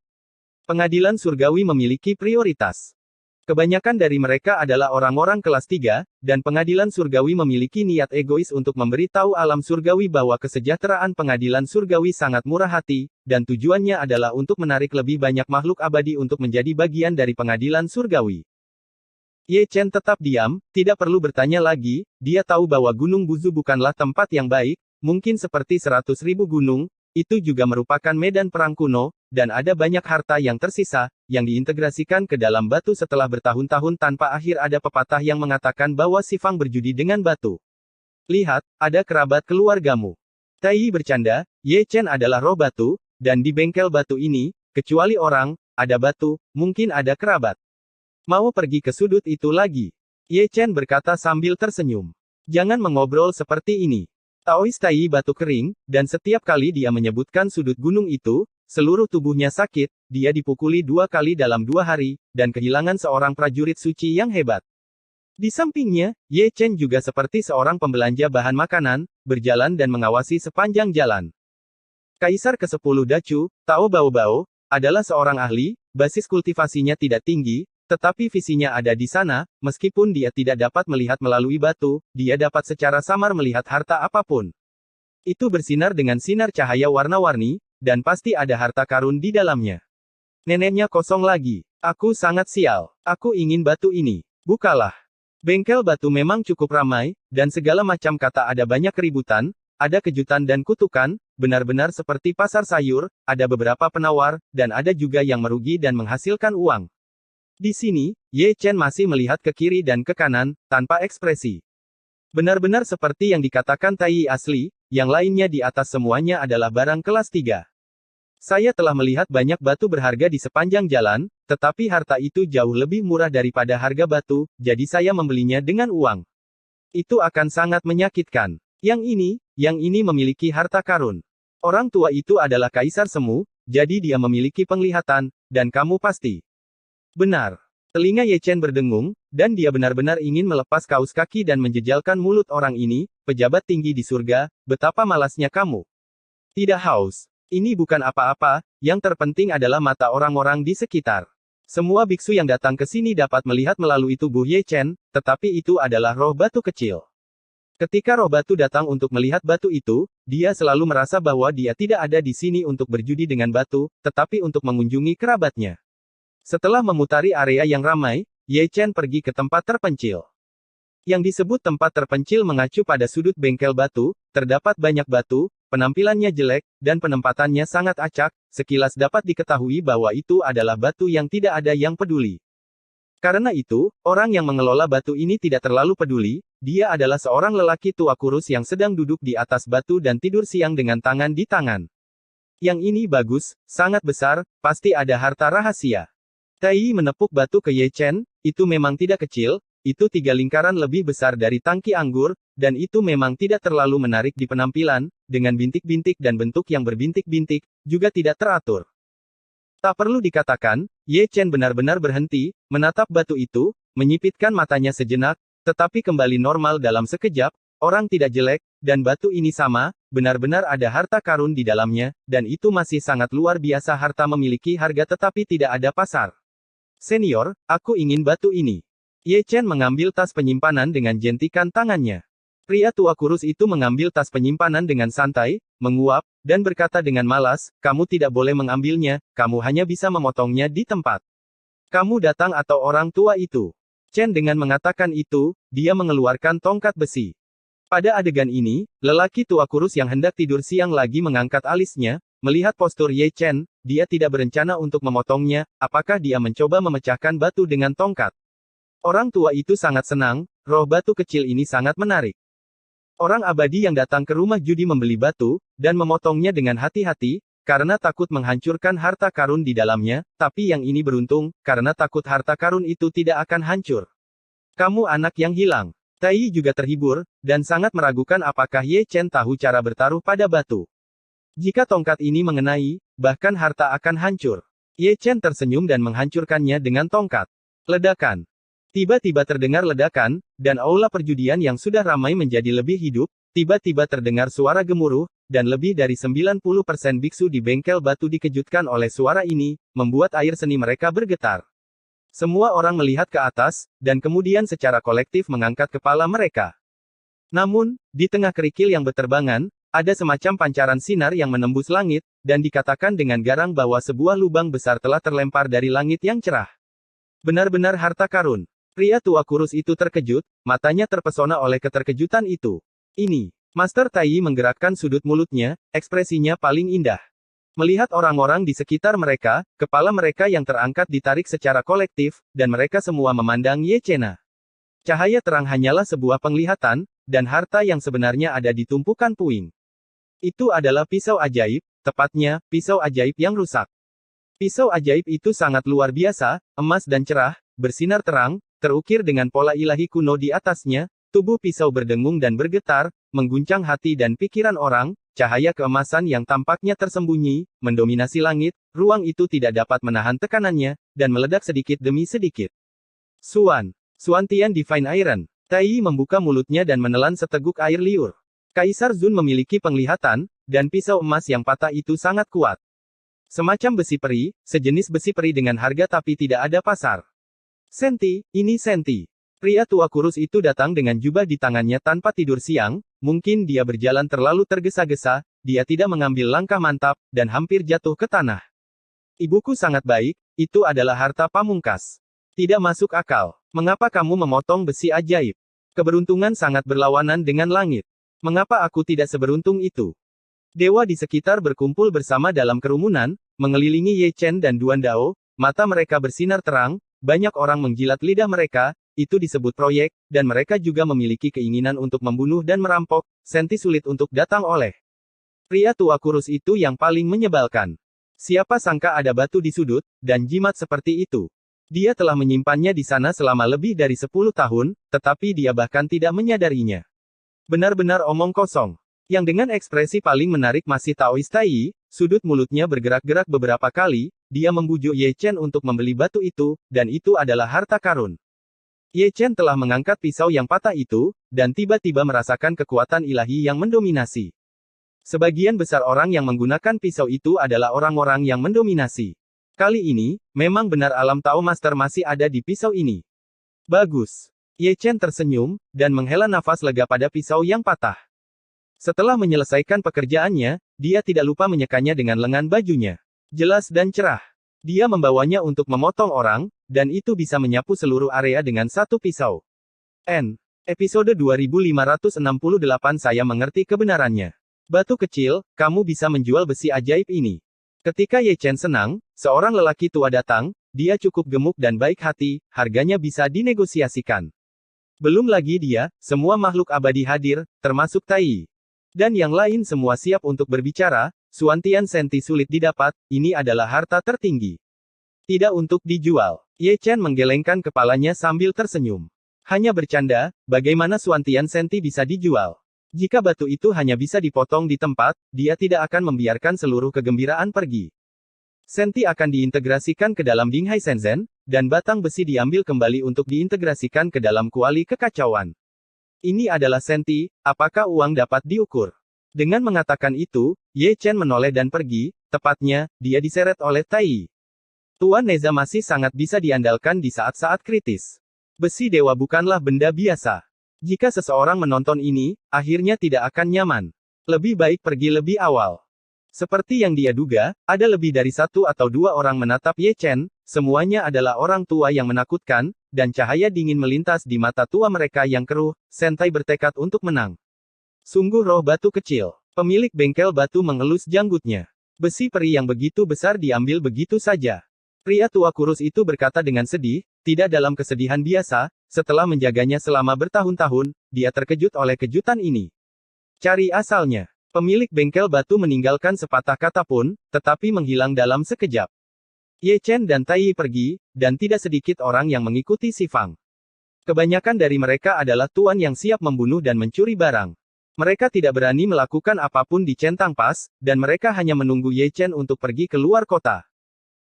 Pengadilan surgawi memiliki prioritas. Kebanyakan dari mereka adalah orang-orang kelas 3, dan pengadilan surgawi memiliki niat egois untuk memberi tahu alam surgawi bahwa kesejahteraan pengadilan surgawi sangat murah hati, dan tujuannya adalah untuk menarik lebih banyak makhluk abadi untuk menjadi bagian dari pengadilan surgawi. Ye Chen tetap diam, tidak perlu bertanya lagi, dia tahu bahwa Gunung Buzu bukanlah tempat yang baik, mungkin seperti 100.000 gunung, itu juga merupakan medan perang kuno, dan ada banyak harta yang tersisa, yang diintegrasikan ke dalam batu setelah bertahun-tahun tanpa akhir. Ada pepatah yang mengatakan bahwa si Fang berjudi dengan batu. Lihat, ada kerabat keluargamu. Tai bercanda, Ye Chen adalah roh batu, dan di bengkel batu ini, kecuali orang, ada batu, mungkin ada kerabat. Mau pergi ke sudut itu lagi? Ye Chen berkata sambil tersenyum. Jangan mengobrol seperti ini. Taois Tai batu kering, dan setiap kali dia menyebutkan sudut gunung itu, seluruh tubuhnya sakit, dia dipukuli 2 kali dalam 2 hari, dan kehilangan seorang prajurit suci yang hebat. Di sampingnya, Ye Chen juga seperti seorang pembelanja bahan makanan, berjalan dan mengawasi sepanjang jalan. Kaisar ke-10 Dacu, Tao Bao, adalah seorang ahli, basis kultivasinya tidak tinggi, tetapi visinya ada di sana, meskipun dia tidak dapat melihat melalui batu, dia dapat secara samar melihat harta apapun. Itu bersinar dengan sinar cahaya warna-warni, dan pasti ada harta karun di dalamnya. Neneknya kosong lagi. Aku sangat sial. Aku ingin batu ini. Bukalah. Bengkel batu memang cukup ramai, dan segala macam kata ada banyak keributan, ada kejutan dan kutukan, benar-benar seperti pasar sayur, ada beberapa penawar, dan ada juga yang merugi dan menghasilkan uang. Di sini, Ye Chen masih melihat ke kiri dan ke kanan, tanpa ekspresi. Benar-benar seperti yang dikatakan Tai asli, yang lainnya di atas semuanya adalah barang kelas 3. Saya telah melihat banyak batu berharga di sepanjang jalan, tetapi harta itu jauh lebih murah daripada harga batu, jadi saya membelinya dengan uang. Itu akan sangat menyakitkan. Yang ini memiliki harta karun. Orang tua itu adalah Kaisar Semu, jadi dia memiliki penglihatan, dan kamu pasti. Benar. Telinga Ye Chen berdengung, dan dia benar-benar ingin melepas kaus kaki dan menjejalkan mulut orang ini, pejabat tinggi di surga, betapa malasnya kamu. Tidak haus. Ini bukan apa-apa, yang terpenting adalah mata orang-orang di sekitar. Semua biksu yang datang ke sini dapat melihat melalui tubuh Ye Chen, tetapi itu adalah roh batu kecil. Ketika roh batu datang untuk melihat batu itu, dia selalu merasa bahwa dia tidak ada di sini untuk berjudi dengan batu, tetapi untuk mengunjungi kerabatnya. Setelah memutari area yang ramai, Ye Chen pergi ke tempat terpencil. Yang disebut tempat terpencil mengacu pada sudut bengkel batu, terdapat banyak batu, penampilannya jelek, dan penempatannya sangat acak, sekilas dapat diketahui bahwa itu adalah batu yang tidak ada yang peduli. Karena itu, orang yang mengelola batu ini tidak terlalu peduli, dia adalah seorang lelaki tua kurus yang sedang duduk di atas batu dan tidur siang dengan tangan di tangan. Yang ini bagus, sangat besar, pasti ada harta rahasia. Tai menepuk batu ke Ye Chen, itu memang tidak kecil, itu 3 lingkaran lebih besar dari tangki anggur, dan itu memang tidak terlalu menarik di penampilan, dengan bintik-bintik dan bentuk yang berbintik-bintik, juga tidak teratur. Tak perlu dikatakan, Ye Chen benar-benar berhenti, menatap batu itu, menyipitkan matanya sejenak, tetapi kembali normal dalam sekejap, orang tidak jelek, dan batu ini sama, benar-benar ada harta karun di dalamnya, dan itu masih sangat luar biasa. Harta memiliki harga tetapi tidak ada pasar. Senior, aku ingin batu ini. Ye Chen mengambil tas penyimpanan dengan jentikan tangannya. Pria tua kurus itu mengambil tas penyimpanan dengan santai, menguap, dan berkata dengan malas, kamu tidak boleh mengambilnya, kamu hanya bisa memotongnya di tempat. Kamu datang atau orang tua itu. Chen dengan mengatakan itu, dia mengeluarkan tongkat besi. Pada adegan ini, lelaki tua kurus yang hendak tidur siang lagi mengangkat alisnya, melihat postur Ye Chen, dia tidak berencana untuk memotongnya, apakah dia mencoba memecahkan batu dengan tongkat. Orang tua itu sangat senang, roh batu kecil ini sangat menarik. Orang abadi yang datang ke rumah judi membeli batu, dan memotongnya dengan hati-hati, karena takut menghancurkan harta karun di dalamnya, tapi yang ini beruntung, karena takut harta karun itu tidak akan hancur. Kamu anak yang hilang. Tai juga terhibur, dan sangat meragukan apakah Ye Chen tahu cara bertaruh pada batu. Jika tongkat ini mengenai, bahkan harta akan hancur. Ye Chen tersenyum dan menghancurkannya dengan tongkat. Ledakan. Tiba-tiba terdengar ledakan, dan aula perjudian yang sudah ramai menjadi lebih hidup, tiba-tiba terdengar suara gemuruh, dan lebih dari 90% biksu di bengkel batu dikejutkan oleh suara ini, membuat air seni mereka bergetar. Semua orang melihat ke atas, dan kemudian secara kolektif mengangkat kepala mereka. Namun, di tengah kerikil yang berterbangan, ada semacam pancaran sinar yang menembus langit, dan dikatakan dengan garang bahwa sebuah lubang besar telah terlempar dari langit yang cerah. Benar-benar harta karun. Pria tua kurus itu terkejut, matanya terpesona oleh keterkejutan itu. Ini. Master Tai menggerakkan sudut mulutnya, ekspresinya paling indah. Melihat orang-orang di sekitar mereka, kepala mereka yang terangkat ditarik secara kolektif, dan mereka semua memandang Ye Chen. Cahaya terang hanyalah sebuah penglihatan, dan harta yang sebenarnya ada di tumpukan puing. Itu adalah pisau ajaib, tepatnya, pisau ajaib yang rusak. Pisau ajaib itu sangat luar biasa, emas dan cerah, bersinar terang, terukir dengan pola ilahi kuno di atasnya, tubuh pisau berdengung dan bergetar, mengguncang hati dan pikiran orang, cahaya keemasan yang tampaknya tersembunyi, mendominasi langit, ruang itu tidak dapat menahan tekanannya, dan meledak sedikit demi sedikit. Suantian Divine Iron. Tai membuka mulutnya dan menelan seteguk air liur. Kaisar Zun memiliki penglihatan, dan pisau emas yang patah itu sangat kuat. Semacam besi peri, sejenis besi peri dengan harga tapi tidak ada pasar. Senti, ini Senti. Pria tua kurus itu datang dengan jubah di tangannya tanpa tidur siang, mungkin dia berjalan terlalu tergesa-gesa, dia tidak mengambil langkah mantap, dan hampir jatuh ke tanah. Ibuku sangat baik, itu adalah harta pamungkas. Tidak masuk akal. Mengapa kamu memotong besi ajaib? Keberuntungan sangat berlawanan dengan langit. Mengapa aku tidak seberuntung itu? Dewa di sekitar berkumpul bersama dalam kerumunan, mengelilingi Ye Chen dan Duan Dao, mata mereka bersinar terang, banyak orang menjilat lidah mereka, itu disebut proyek, dan mereka juga memiliki keinginan untuk membunuh dan merampok, Senti sulit untuk datang oleh. Pria tua kurus itu yang paling menyebalkan. Siapa sangka ada batu di sudut, dan jimat seperti itu. Dia telah menyimpannya di sana selama lebih dari 10 tahun, tetapi dia bahkan tidak menyadarinya. Benar-benar omong kosong. Yang dengan ekspresi paling menarik masih Taoist Tai, sudut mulutnya bergerak-gerak beberapa kali, dia membujuk Ye Chen untuk membeli batu itu, dan itu adalah harta karun. Ye Chen telah mengangkat pisau yang patah itu, dan tiba-tiba merasakan kekuatan ilahi yang mendominasi. Sebagian besar orang yang menggunakan pisau itu adalah orang-orang yang mendominasi. Kali ini, memang benar alam Tao Master masih ada di pisau ini. Bagus. Ye Chen tersenyum, dan menghela nafas lega pada pisau yang patah. Setelah menyelesaikan pekerjaannya, dia tidak lupa menyekannya dengan lengan bajunya. Jelas dan cerah. Dia membawanya untuk memotong orang, dan itu bisa menyapu seluruh area dengan satu pisau. Episode 2568 Saya mengerti kebenarannya. Batu kecil, kamu bisa menjual besi ajaib ini. Ketika Ye Chen senang, seorang lelaki tua datang, dia cukup gemuk dan baik hati, harganya bisa dinegosiasikan. Belum lagi dia, semua makhluk abadi hadir, termasuk Tai. Dan yang lain semua siap untuk berbicara, Suantian Senti sulit didapat, ini adalah harta tertinggi. Tidak untuk dijual. Ye Chen menggelengkan kepalanya sambil tersenyum. Hanya bercanda, bagaimana Suantian Senti bisa dijual? Jika batu itu hanya bisa dipotong di tempat, dia tidak akan membiarkan seluruh kegembiraan pergi. Senti akan diintegrasikan ke dalam Dinghai Shenzhen, dan batang besi diambil kembali untuk diintegrasikan ke dalam kuali kekacauan. Ini adalah Senti, apakah uang dapat diukur? Dengan mengatakan itu, Ye Chen menoleh dan pergi, tepatnya, dia diseret oleh Tai. Tuan Neza masih sangat bisa diandalkan di saat-saat kritis. Besi dewa bukanlah benda biasa. Jika seseorang menonton ini, akhirnya tidak akan nyaman. Lebih baik pergi lebih awal. Seperti yang dia duga, ada lebih dari satu atau dua orang menatap Ye Chen, semuanya adalah orang tua yang menakutkan, dan cahaya dingin melintas di mata tua mereka yang keruh, Sentai bertekad untuk menang. Sungguh roh batu kecil. Pemilik bengkel batu mengelus janggutnya. Besi peri yang begitu besar diambil begitu saja. Pria tua kurus itu berkata dengan sedih, tidak dalam kesedihan biasa, setelah menjaganya selama bertahun-tahun, dia terkejut oleh kejutan ini. Cari asalnya. Pemilik bengkel batu meninggalkan sepatah kata pun, tetapi menghilang dalam sekejap. Ye Chen dan Tai Yi pergi, dan tidak sedikit orang yang mengikuti Si Fang. Kebanyakan dari mereka adalah tuan yang siap membunuh dan mencuri barang. Mereka tidak berani melakukan apapun di Centang Pas, dan mereka hanya menunggu Ye Chen untuk pergi ke luar kota.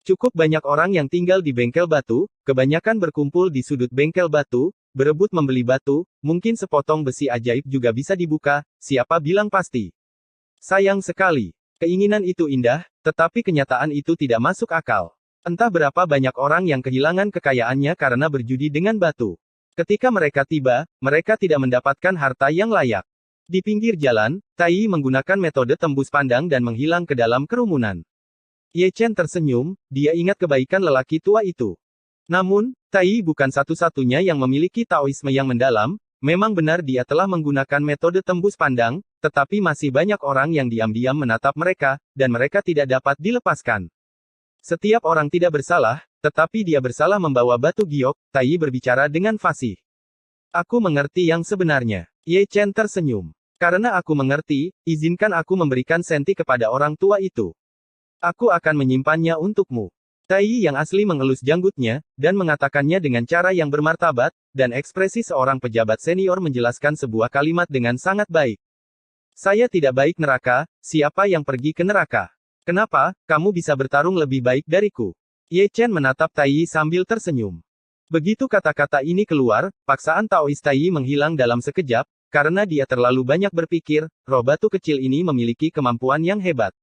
Cukup banyak orang yang tinggal di bengkel batu, kebanyakan berkumpul di sudut bengkel batu, berebut membeli batu, mungkin sepotong besi ajaib juga bisa dibuka, siapa bilang pasti. Sayang sekali. Keinginan itu indah, tetapi kenyataan itu tidak masuk akal. Entah berapa banyak orang yang kehilangan kekayaannya karena berjudi dengan batu. Ketika mereka tiba, mereka tidak mendapatkan harta yang layak. Di pinggir jalan, Tai Yi menggunakan metode tembus pandang dan menghilang ke dalam kerumunan. Ye Chen tersenyum, dia ingat kebaikan lelaki tua itu. Namun, Tai Yi bukan satu-satunya yang memiliki Taoisme yang mendalam, memang benar dia telah menggunakan metode tembus pandang, tetapi masih banyak orang yang diam-diam menatap mereka, dan mereka tidak dapat dilepaskan. Setiap orang tidak bersalah, tetapi dia bersalah membawa batu giok, Tai Yi berbicara dengan fasih. Aku mengerti yang sebenarnya. Ye Chen tersenyum. Karena aku mengerti, izinkan aku memberikan senti kepada orang tua itu. Aku akan menyimpannya untukmu. Tai Yi yang asli mengelus janggutnya, dan mengatakannya dengan cara yang bermartabat, dan ekspresi seorang pejabat senior menjelaskan sebuah kalimat dengan sangat baik. Saya tidak baik neraka, siapa yang pergi ke neraka? Kenapa, kamu bisa bertarung lebih baik dariku? Ye Chen menatap Tai Yi sambil tersenyum. Begitu kata-kata ini keluar, paksaan Taois Tai Yi menghilang dalam sekejap, karena dia terlalu banyak berpikir, roh batu kecil ini memiliki kemampuan yang hebat.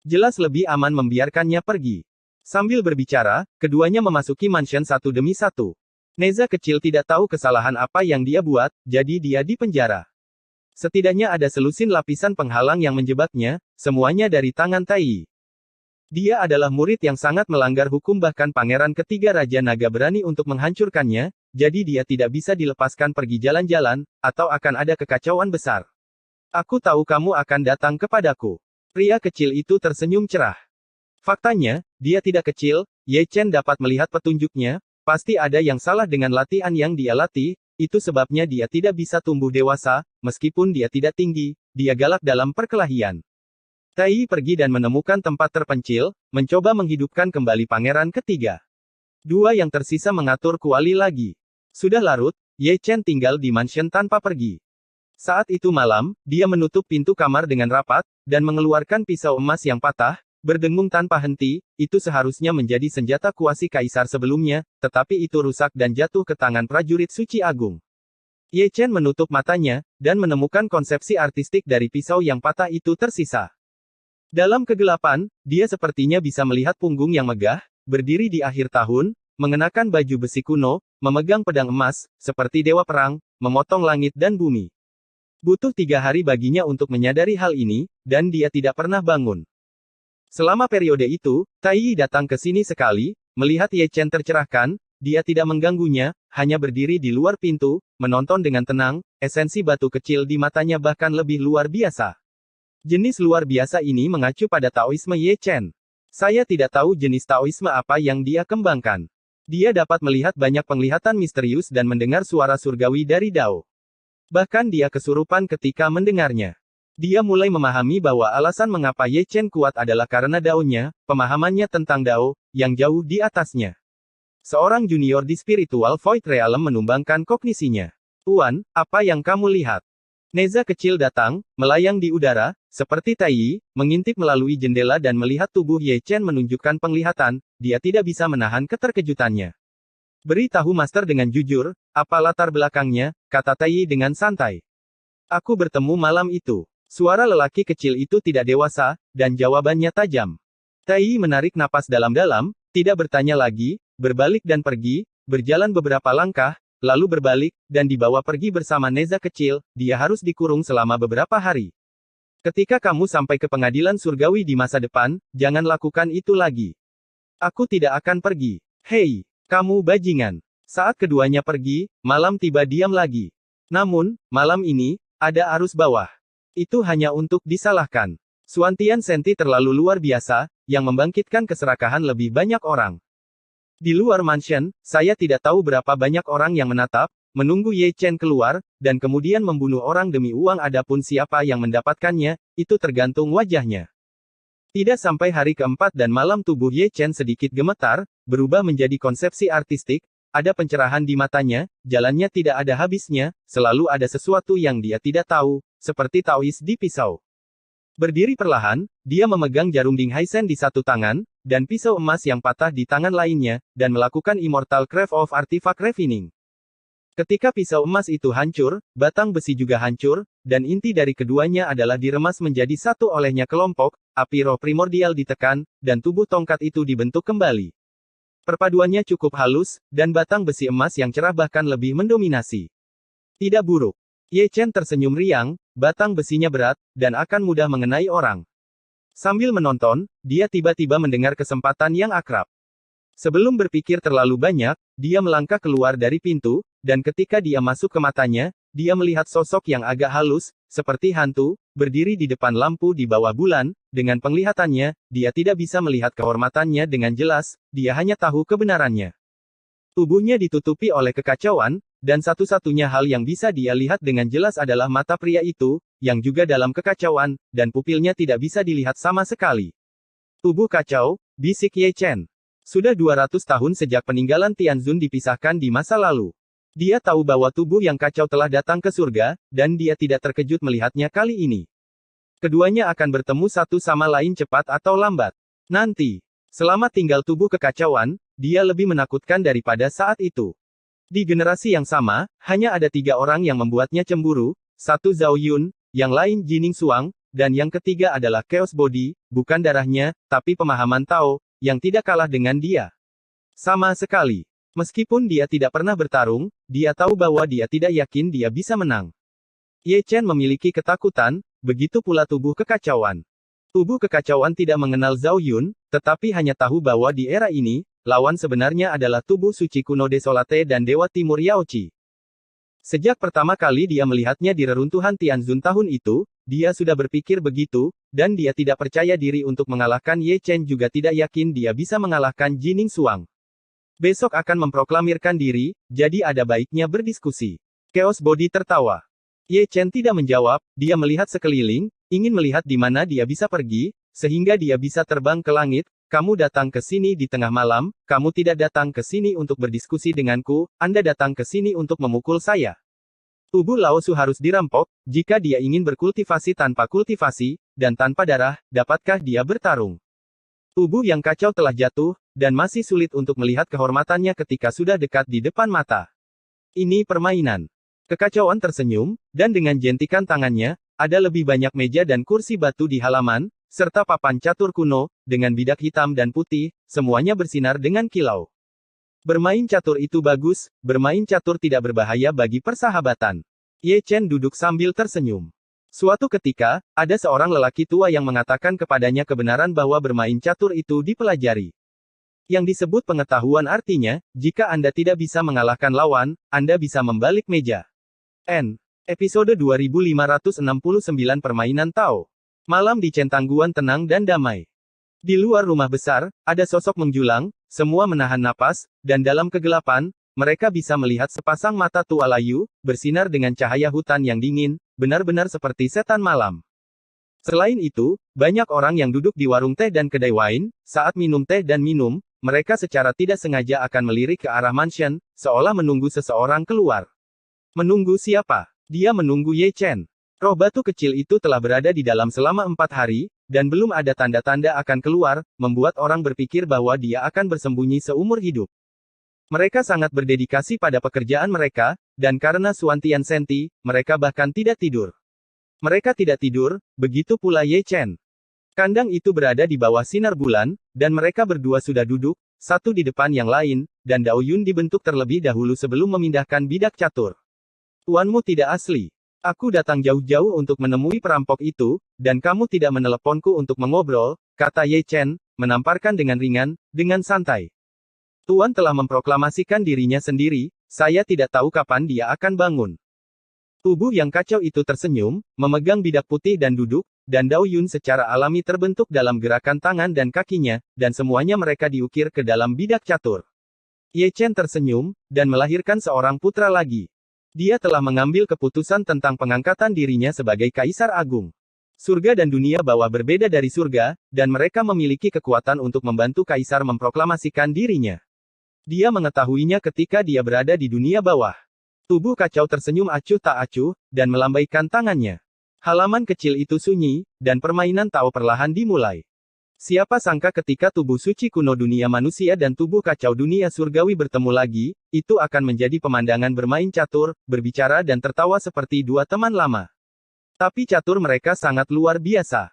Jelas lebih aman membiarkannya pergi. Sambil berbicara, keduanya memasuki mansion satu demi satu. Neza kecil tidak tahu kesalahan apa yang dia buat, jadi dia dipenjara. Setidaknya ada selusin lapisan penghalang yang menjebaknya, semuanya dari tangan Tai Yi. Dia adalah murid yang sangat melanggar hukum bahkan Pangeran Ketiga Raja Naga berani untuk menghancurkannya, jadi dia tidak bisa dilepaskan pergi jalan-jalan, atau akan ada kekacauan besar. Aku tahu kamu akan datang kepadaku. Pria kecil itu tersenyum cerah. Faktanya, dia tidak kecil, Ye Chen dapat melihat petunjuknya, pasti ada yang salah dengan latihan yang dia latih, itu sebabnya dia tidak bisa tumbuh dewasa, meskipun dia tidak tinggi, dia galak dalam perkelahian. Tai Yi pergi dan menemukan tempat terpencil, mencoba menghidupkan kembali Pangeran Ketiga. Dua yang tersisa mengatur kuali lagi. Sudah larut, Ye Chen tinggal di mansion tanpa pergi. Saat itu malam, dia menutup pintu kamar dengan rapat, dan mengeluarkan pisau emas yang patah, berdengung tanpa henti, itu seharusnya menjadi senjata kuasi kaisar sebelumnya, tetapi itu rusak dan jatuh ke tangan prajurit suci agung. Ye Chen menutup matanya, dan menemukan konsepsi artistik dari pisau yang patah itu tersisa. Dalam kegelapan, dia sepertinya bisa melihat punggung yang megah, berdiri di akhir tahun, mengenakan baju besi kuno, memegang pedang emas, seperti dewa perang, memotong langit dan bumi. Butuh 3 hari baginya untuk menyadari hal ini, dan dia tidak pernah bangun. Selama periode itu, Tai Yi datang ke sini sekali, melihat Ye Chen tercerahkan, dia tidak mengganggunya, hanya berdiri di luar pintu, menonton dengan tenang, esensi batu kecil di matanya bahkan lebih luar biasa. Jenis luar biasa ini mengacu pada Taoisme Ye Chen. Saya tidak tahu jenis Taoisme apa yang dia kembangkan. Dia dapat melihat banyak penglihatan misterius dan mendengar suara surgawi dari Dao. Bahkan dia kesurupan ketika mendengarnya. Dia mulai memahami bahwa alasan mengapa Ye Chen kuat adalah karena Dao-nya, pemahamannya tentang Dao, yang jauh di atasnya. Seorang junior di Spiritual Void Realm menumbangkan kognisinya. Tuan, apa yang kamu lihat? Neza kecil datang, melayang di udara, seperti Tai Yi, mengintip melalui jendela dan melihat tubuh Ye Chen menunjukkan penglihatan, dia tidak bisa menahan keterkejutannya. Beritahu Master dengan jujur, apa latar belakangnya, kata Tai Yi dengan santai. Aku bertemu malam itu. Suara lelaki kecil itu tidak dewasa, dan jawabannya tajam. Tai Yi menarik napas dalam-dalam, Tidak bertanya lagi, berbalik dan pergi, berjalan beberapa langkah, lalu berbalik, dan dibawa pergi bersama Neza kecil, dia harus dikurung selama beberapa hari. Ketika kamu sampai ke pengadilan surgawi di masa depan, jangan lakukan itu lagi. Aku tidak akan pergi. Hei, kamu bajingan. Saat keduanya pergi, malam tiba diam lagi. Namun, malam ini, ada arus bawah. Itu hanya untuk disalahkan. Suantian Senti terlalu luar biasa, yang membangkitkan keserakahan lebih banyak orang. Di luar mansion, saya tidak tahu berapa banyak orang yang menatap, menunggu Ye Chen keluar, dan kemudian membunuh orang demi uang. Adapun siapa yang mendapatkannya, itu tergantung wajahnya. Tidak sampai hari keempat dan malam tubuh Ye Chen sedikit gemetar, berubah menjadi konsepsi artistik, ada pencerahan di matanya, jalannya tidak ada habisnya, selalu ada sesuatu yang dia tidak tahu, seperti Taois di pisau. Berdiri perlahan, dia memegang jarum Ding Haisen di satu tangan, dan pisau emas yang patah di tangan lainnya, dan melakukan Immortal Craft of Artifact Refining. Ketika pisau emas itu hancur, batang besi juga hancur, dan inti dari keduanya adalah diremas menjadi satu olehnya kelompok, api roh primordial ditekan, dan tubuh tongkat itu dibentuk kembali. Perpaduannya cukup halus, dan batang besi emas yang cerah bahkan lebih mendominasi. Tidak buruk. Ye Chen tersenyum riang, batang besinya berat, dan akan mudah mengenai orang. Sambil menonton, dia tiba-tiba mendengar kesempatan yang akrab. Sebelum berpikir terlalu banyak, dia melangkah keluar dari pintu, dan ketika dia masuk ke matanya, dia melihat sosok yang agak halus, seperti hantu, berdiri di depan lampu di bawah bulan. Dengan penglihatannya, dia tidak bisa melihat kehormatannya dengan jelas, dia hanya tahu kebenarannya. Tubuhnya ditutupi oleh kekacauan, dan satu-satunya hal yang bisa dia lihat dengan jelas adalah mata pria itu, yang juga dalam kekacauan, dan pupilnya tidak bisa dilihat sama sekali. Tubuh kacau, bisik Ye Chen. Sudah 200 tahun sejak peninggalan Tianzun dipisahkan di masa lalu. Dia tahu bahwa tubuh yang kacau telah datang ke surga, dan dia tidak terkejut melihatnya kali ini. Keduanya akan bertemu satu sama lain cepat atau lambat. Nanti. Selama tinggal tubuh kekacauan, dia lebih menakutkan daripada saat itu. Di generasi yang sama, hanya ada 3 orang yang membuatnya cemburu, satu Zhao Yun, yang lain Jining Xuang, dan yang ketiga adalah Chaos Body, bukan darahnya, tapi pemahaman Tao, yang tidak kalah dengan dia. Sama sekali. Meskipun dia tidak pernah bertarung, dia tahu bahwa dia tidak yakin dia bisa menang. Ye Chen memiliki ketakutan, begitu pula tubuh kekacauan. Tubuh kekacauan tidak mengenal Zhao Yun, tetapi hanya tahu bahwa di era ini, lawan sebenarnya adalah tubuh suci kuno Desolate dan Dewa Timur Yaoqi. Sejak pertama kali dia melihatnya di reruntuhan Tianzun tahun itu, dia sudah berpikir begitu, dan dia tidak percaya diri untuk mengalahkan Ye Chen juga tidak yakin dia bisa mengalahkan Jining Xuang. Besok akan memproklamirkan diri, jadi ada baiknya berdiskusi. Chaos Body tertawa. Ye Chen tidak menjawab, dia melihat sekeliling, ingin melihat di mana dia bisa pergi, sehingga dia bisa terbang ke langit. Kamu datang ke sini di tengah malam, kamu tidak datang ke sini untuk berdiskusi denganku, Anda datang ke sini untuk memukul saya. Tubuh Lao Su harus dirampok, jika dia ingin berkultivasi tanpa kultivasi, dan tanpa darah, dapatkah dia bertarung? Tubuh yang kacau telah jatuh, dan masih sulit untuk melihat kehormatannya ketika sudah dekat di depan mata. Ini permainan. Kekacauan tersenyum, dan dengan jentikan tangannya, ada lebih banyak meja dan kursi batu di halaman, serta papan catur kuno, dengan bidak hitam dan putih, semuanya bersinar dengan kilau. Bermain catur itu bagus, bermain catur tidak berbahaya bagi persahabatan. Ye Chen duduk sambil tersenyum. Suatu ketika, ada seorang lelaki tua yang mengatakan kepadanya kebenaran bahwa bermain catur itu dipelajari. Yang disebut pengetahuan artinya, jika Anda tidak bisa mengalahkan lawan, Anda bisa membalik meja. Episode 2569 Permainan Tao. Malam di Centangguan tenang dan damai. Di luar rumah besar, ada sosok menjulang, semua menahan napas, dan dalam kegelapan, mereka bisa melihat sepasang mata tua layu, bersinar dengan cahaya hutan yang dingin, benar-benar seperti setan malam. Selain itu, banyak orang yang duduk di warung teh dan kedai wine, saat minum teh dan minum, mereka secara tidak sengaja akan melirik ke arah mansion, seolah menunggu seseorang keluar. Menunggu siapa? Dia menunggu Ye Chen. Roh batu kecil itu telah berada di dalam selama 4 hari, dan belum ada tanda-tanda akan keluar, membuat orang berpikir bahwa dia akan bersembunyi seumur hidup. Mereka sangat berdedikasi pada pekerjaan mereka, dan karena Suantian Senti, mereka bahkan tidak tidur. Mereka tidak tidur, begitu pula Ye Chen. Kandang itu berada di bawah sinar bulan, dan mereka berdua sudah duduk, satu di depan yang lain, dan Dao Yun dibentuk terlebih dahulu sebelum memindahkan bidak catur. Tuanmu tidak asli. Aku datang jauh-jauh untuk menemui perampok itu, dan kamu tidak meneleponku untuk mengobrol, kata Ye Chen, menamparkan dengan ringan, dengan santai. Tuan telah memproklamasikan dirinya sendiri, saya tidak tahu kapan dia akan bangun. Tubuh yang kacau itu tersenyum, memegang bidak putih dan duduk, dan Dao Yun secara alami terbentuk dalam gerakan tangan dan kakinya, dan semuanya mereka diukir ke dalam bidak catur. Ye Chen tersenyum, dan melahirkan seorang putra lagi. Dia telah mengambil keputusan tentang pengangkatan dirinya sebagai Kaisar Agung. Surga dan dunia bawah berbeda dari surga, dan mereka memiliki kekuatan untuk membantu Kaisar memproklamasikan dirinya. Dia mengetahuinya ketika dia berada di dunia bawah. Tubuh kacau tersenyum acuh tak acuh, dan melambaikan tangannya. Halaman kecil itu sunyi, dan permainan Tao perlahan dimulai. Siapa sangka ketika tubuh suci kuno dunia manusia dan tubuh kacau dunia surgawi bertemu lagi, itu akan menjadi pemandangan bermain catur, berbicara dan tertawa seperti dua teman lama. Tapi catur mereka sangat luar biasa.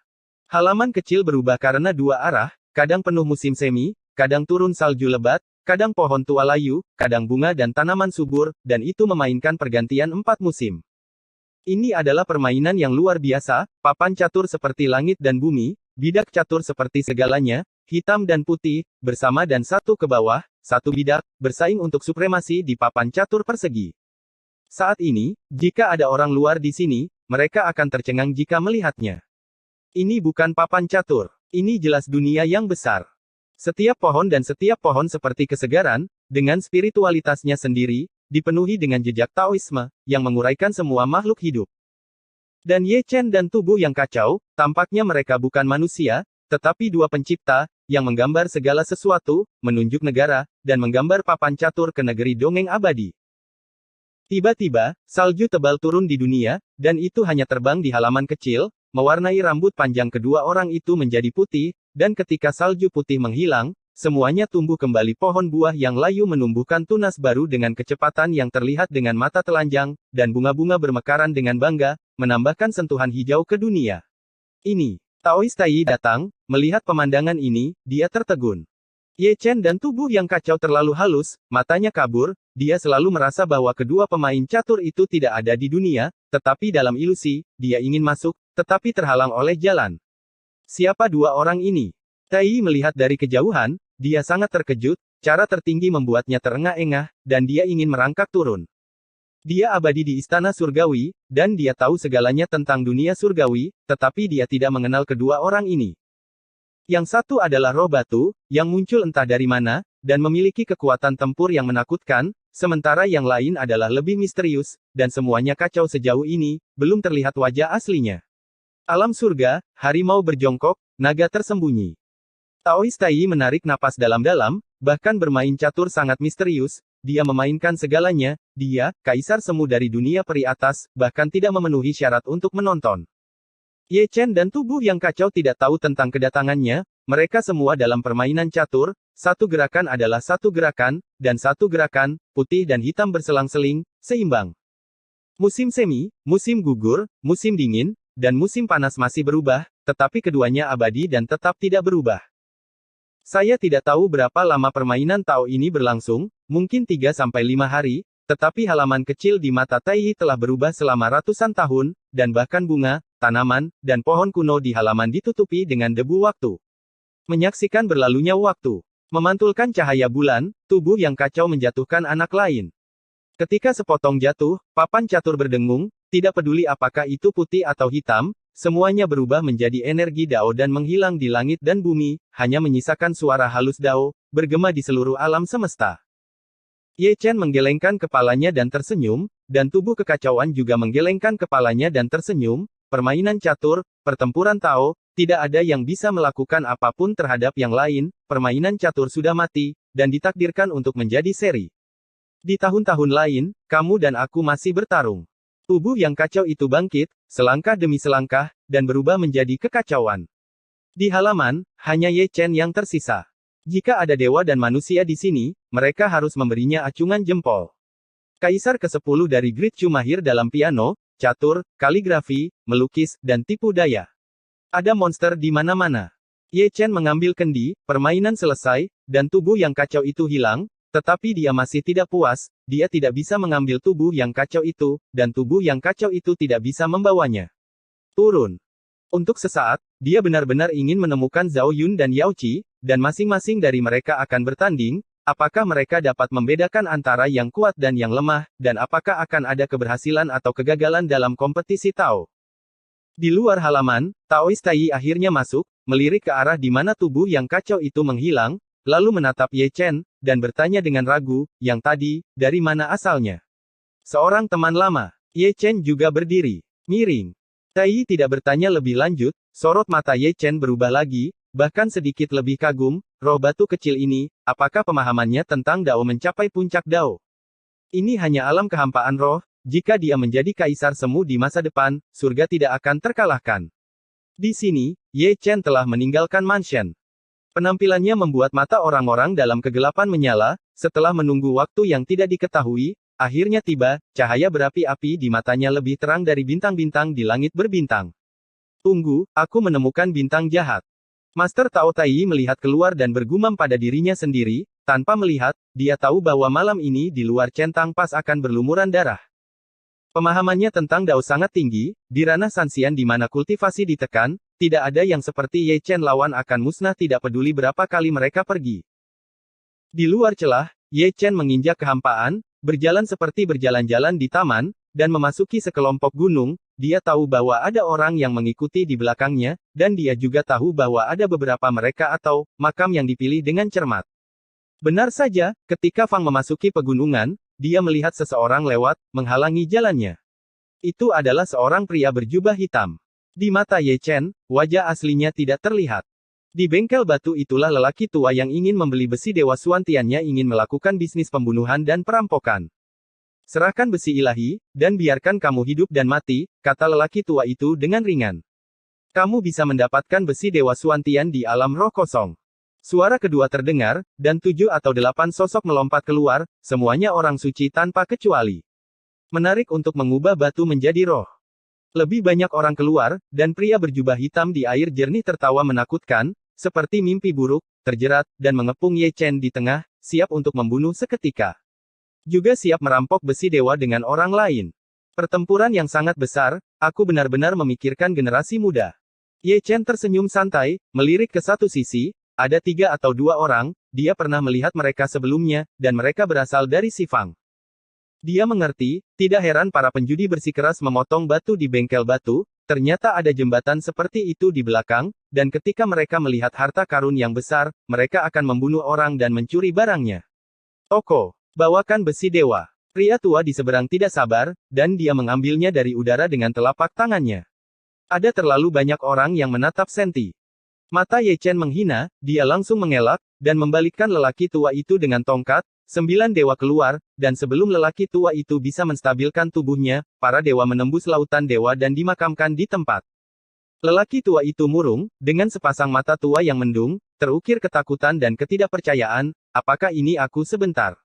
Halaman kecil berubah karena dua arah, kadang penuh musim semi, kadang turun salju lebat, kadang pohon tua layu, kadang bunga dan tanaman subur, dan itu memainkan pergantian 4 musim. Ini adalah permainan yang luar biasa, papan catur seperti langit dan bumi, bidak catur seperti segalanya, hitam dan putih, bersama dan satu ke bawah, satu bidak, bersaing untuk supremasi di papan catur persegi. Saat ini, jika ada orang luar di sini, mereka akan tercengang jika melihatnya. Ini bukan papan catur. Ini jelas dunia yang besar. Setiap pohon dan setiap pohon seperti kesegaran, dengan spiritualitasnya sendiri, dipenuhi dengan jejak Taoisme, yang menguraikan semua makhluk hidup. Dan Ye Chen dan tubuh yang kacau, tampaknya mereka bukan manusia, tetapi dua pencipta, yang menggambar segala sesuatu, menunjuk negara, dan menggambar papan catur ke negeri dongeng abadi. Tiba-tiba, salju tebal turun di dunia, dan itu hanya terbang di halaman kecil, mewarnai rambut panjang kedua orang itu menjadi putih, dan ketika salju putih menghilang, semuanya tumbuh kembali pohon buah yang layu menumbuhkan tunas baru dengan kecepatan yang terlihat dengan mata telanjang, dan bunga-bunga bermekaran dengan bangga, menambahkan sentuhan hijau ke dunia. Ini, Taois Tai datang, melihat pemandangan ini, dia tertegun. Ye Chen dan tubuh yang kacau terlalu halus, matanya kabur, dia selalu merasa bahwa kedua pemain catur itu tidak ada di dunia, tetapi dalam ilusi, dia ingin masuk, tetapi terhalang oleh jalan. Siapa dua orang ini? Tai melihat dari kejauhan, dia sangat terkejut, cara tertinggi membuatnya terengah-engah, dan dia ingin merangkak turun. Dia abadi di istana surgawi, dan dia tahu segalanya tentang dunia surgawi, tetapi dia tidak mengenal kedua orang ini. Yang satu adalah roh batu, yang muncul entah dari mana, dan memiliki kekuatan tempur yang menakutkan, sementara yang lain adalah lebih misterius, dan semuanya kacau sejauh ini, belum terlihat wajah aslinya. Alam surga, harimau berjongkok, naga tersembunyi. Taois Tai menarik napas dalam-dalam, bahkan bermain catur sangat misterius, dia memainkan segalanya, dia, kaisar semu dari dunia peri atas, bahkan tidak memenuhi syarat untuk menonton. Ye Chen dan tubuh yang kacau tidak tahu tentang kedatangannya, mereka semua dalam permainan catur, satu gerakan adalah satu gerakan, dan satu gerakan, putih dan hitam berselang-seling, seimbang. Musim semi, musim gugur, musim dingin, dan musim panas masih berubah, tetapi keduanya abadi dan tetap tidak berubah. Saya tidak tahu berapa lama permainan Tao ini berlangsung, mungkin 3-5 hari, tetapi halaman kecil di mata Tai telah berubah selama ratusan tahun, dan bahkan bunga, tanaman, dan pohon kuno di halaman ditutupi dengan debu waktu. Menyaksikan berlalunya waktu. Memantulkan cahaya bulan, tubuh yang kacau menjatuhkan anak lain. Ketika sepotong jatuh, papan catur berdengung, tidak peduli apakah itu putih atau hitam, semuanya berubah menjadi energi Dao dan menghilang di langit dan bumi, hanya menyisakan suara halus Dao, bergema di seluruh alam semesta. Ye Chen menggelengkan kepalanya dan tersenyum, dan tubuh kekacauan juga menggelengkan kepalanya dan tersenyum, permainan catur, pertempuran Tao, tidak ada yang bisa melakukan apapun terhadap yang lain, permainan catur sudah mati, dan ditakdirkan untuk menjadi seri. Di tahun-tahun lain, kamu dan aku masih bertarung. Tubuh yang kacau itu bangkit, selangkah demi selangkah, dan berubah menjadi kekacauan. Di halaman, hanya Ye Chen yang tersisa. Jika ada dewa dan manusia di sini, mereka harus memberinya acungan jempol. Kaisar ke-10 dari Great Chu mahir dalam piano, catur, kaligrafi, melukis, dan tipu daya. Ada monster di mana-mana. Ye Chen mengambil kendi, permainan selesai, dan tubuh yang kacau itu hilang, tetapi dia masih tidak puas, dia tidak bisa mengambil tubuh yang kacau itu, dan tubuh yang kacau itu tidak bisa membawanya turun. Untuk sesaat, dia benar-benar ingin menemukan Zhao Yun dan Yao Qi, dan masing-masing dari mereka akan bertanding, apakah mereka dapat membedakan antara yang kuat dan yang lemah, dan apakah akan ada keberhasilan atau kegagalan dalam kompetisi Tao. Di luar halaman, Taoist Tai akhirnya masuk, melirik ke arah di mana tubuh yang kacau itu menghilang, lalu menatap Ye Chen, dan bertanya dengan ragu, yang tadi, dari mana asalnya? Seorang teman lama. Ye Chen juga berdiri. Miring. Tai tidak bertanya lebih lanjut, sorot mata Ye Chen berubah lagi, bahkan sedikit lebih kagum, roh batu kecil ini, apakah pemahamannya tentang Dao mencapai puncak Dao? Ini hanya alam kehampaan roh, jika dia menjadi kaisar semu di masa depan, surga tidak akan terkalahkan. Di sini, Ye Chen telah meninggalkan mansion. Penampilannya membuat mata orang-orang dalam kegelapan menyala, setelah menunggu waktu yang tidak diketahui, akhirnya tiba, cahaya berapi-api di matanya lebih terang dari bintang-bintang di langit berbintang. Tunggu, aku menemukan bintang jahat. Master Tao Tai melihat keluar dan bergumam pada dirinya sendiri, tanpa melihat, dia tahu bahwa malam ini di luar centang pas akan berlumuran darah. Pemahamannya tentang Dao sangat tinggi, di ranah Sanxian di mana kultivasi ditekan, tidak ada yang seperti Ye Chen lawan akan musnah tidak peduli berapa kali mereka pergi. Di luar celah, Ye Chen menginjak kehampaan, berjalan seperti berjalan-jalan di taman, dan memasuki sekelompok gunung, dia tahu bahwa ada orang yang mengikuti di belakangnya, dan dia juga tahu bahwa ada beberapa mereka atau makam yang dipilih dengan cermat. Benar saja, ketika Fang memasuki pegunungan, dia melihat seseorang lewat, menghalangi jalannya. Itu adalah seorang pria berjubah hitam. Di mata Ye Chen, wajah aslinya tidak terlihat. Di bengkel batu itulah lelaki tua yang ingin membeli besi Dewa Suantiannya ingin melakukan bisnis pembunuhan dan perampokan. Serahkan besi ilahi, dan biarkan kamu hidup dan mati, kata lelaki tua itu dengan ringan. Kamu bisa mendapatkan besi Dewa Suantian di alam roh kosong. Suara kedua terdengar, dan 7 atau 8 sosok melompat keluar, semuanya orang suci tanpa kecuali. Menarik untuk mengubah batu menjadi roh. Lebih banyak orang keluar, dan pria berjubah hitam di air jernih tertawa menakutkan, seperti mimpi buruk, terjerat, dan mengepung Ye Chen di tengah, siap untuk membunuh seketika. Juga siap merampok besi dewa dengan orang lain. Pertempuran yang sangat besar, aku benar-benar memikirkan generasi muda. Ye Chen tersenyum santai, melirik ke satu sisi, ada 3 atau 2 orang, dia pernah melihat mereka sebelumnya, dan mereka berasal dari Sifang. Dia mengerti, tidak heran para penjudi bersikeras memotong batu di bengkel batu, ternyata ada jembatan seperti itu di belakang, dan ketika mereka melihat harta karun yang besar, mereka akan membunuh orang dan mencuri barangnya. Toko, bawakan besi dewa. Pria tua di seberang tidak sabar, dan dia mengambilnya dari udara dengan telapak tangannya. Ada terlalu banyak orang yang menatap Senti. Mata Ye Chen menghina, dia langsung mengelak, dan membalikkan lelaki tua itu dengan tongkat, 9 dewa keluar, dan sebelum lelaki tua itu bisa menstabilkan tubuhnya, para dewa menembus lautan dewa dan dimakamkan di tempat. Lelaki tua itu murung, dengan sepasang mata tua yang mendung, terukir ketakutan dan ketidakpercayaan, apakah ini aku sebentar?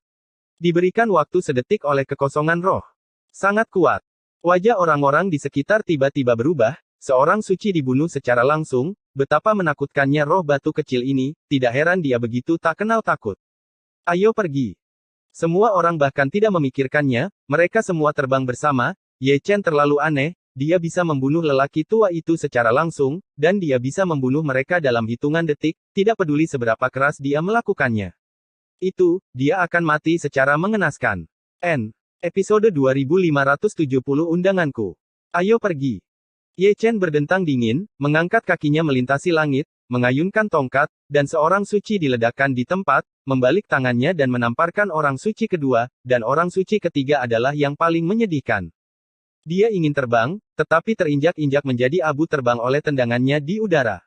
Diberikan waktu sedetik oleh kekosongan roh. Sangat kuat. Wajah orang-orang di sekitar tiba-tiba berubah, seorang suci dibunuh secara langsung, betapa menakutkannya roh batu kecil ini, tidak heran dia begitu tak kenal takut. Ayo pergi. Semua orang bahkan tidak memikirkannya, mereka semua terbang bersama, Ye Chen terlalu aneh, dia bisa membunuh lelaki tua itu secara langsung, dan dia bisa membunuh mereka dalam hitungan detik, tidak peduli seberapa keras dia melakukannya. Itu, dia akan mati secara mengenaskan. Episode 2570 undanganku. Ayo pergi. Ye Chen berdentang dingin, mengangkat kakinya melintasi langit, mengayunkan tongkat, dan seorang suci diledakkan di tempat, membalik tangannya dan menamparkan orang suci kedua, dan orang suci ketiga adalah yang paling menyedihkan. Dia ingin terbang, tetapi terinjak-injak menjadi abu terbang oleh tendangannya di udara.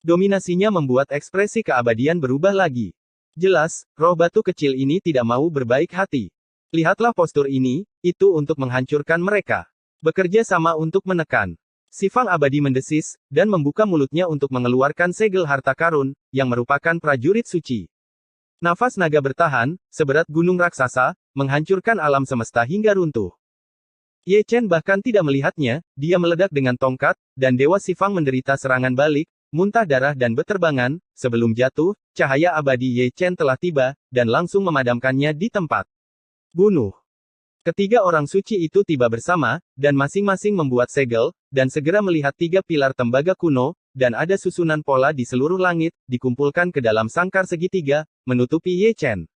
Dominasinya membuat ekspresi keabadian berubah lagi. Jelas, roh batu kecil ini tidak mau berbaik hati. Lihatlah postur ini, itu untuk menghancurkan mereka. Bekerja sama untuk menekan. Sifang abadi mendesis, dan membuka mulutnya untuk mengeluarkan segel harta karun, yang merupakan prajurit suci. Nafas naga bertahan, seberat gunung raksasa, menghancurkan alam semesta hingga runtuh. Ye Chen bahkan tidak melihatnya, dia meledak dengan tongkat, dan Dewa Sifang menderita serangan balik, muntah darah dan beterbangan. Sebelum jatuh, cahaya abadi Ye Chen telah tiba, dan langsung memadamkannya di tempat. Bunuh. Ketiga orang suci itu tiba bersama, dan masing-masing membuat segel, dan segera melihat tiga pilar tembaga kuno, dan ada susunan pola di seluruh langit, dikumpulkan ke dalam sangkar segitiga, menutupi Ye Chen.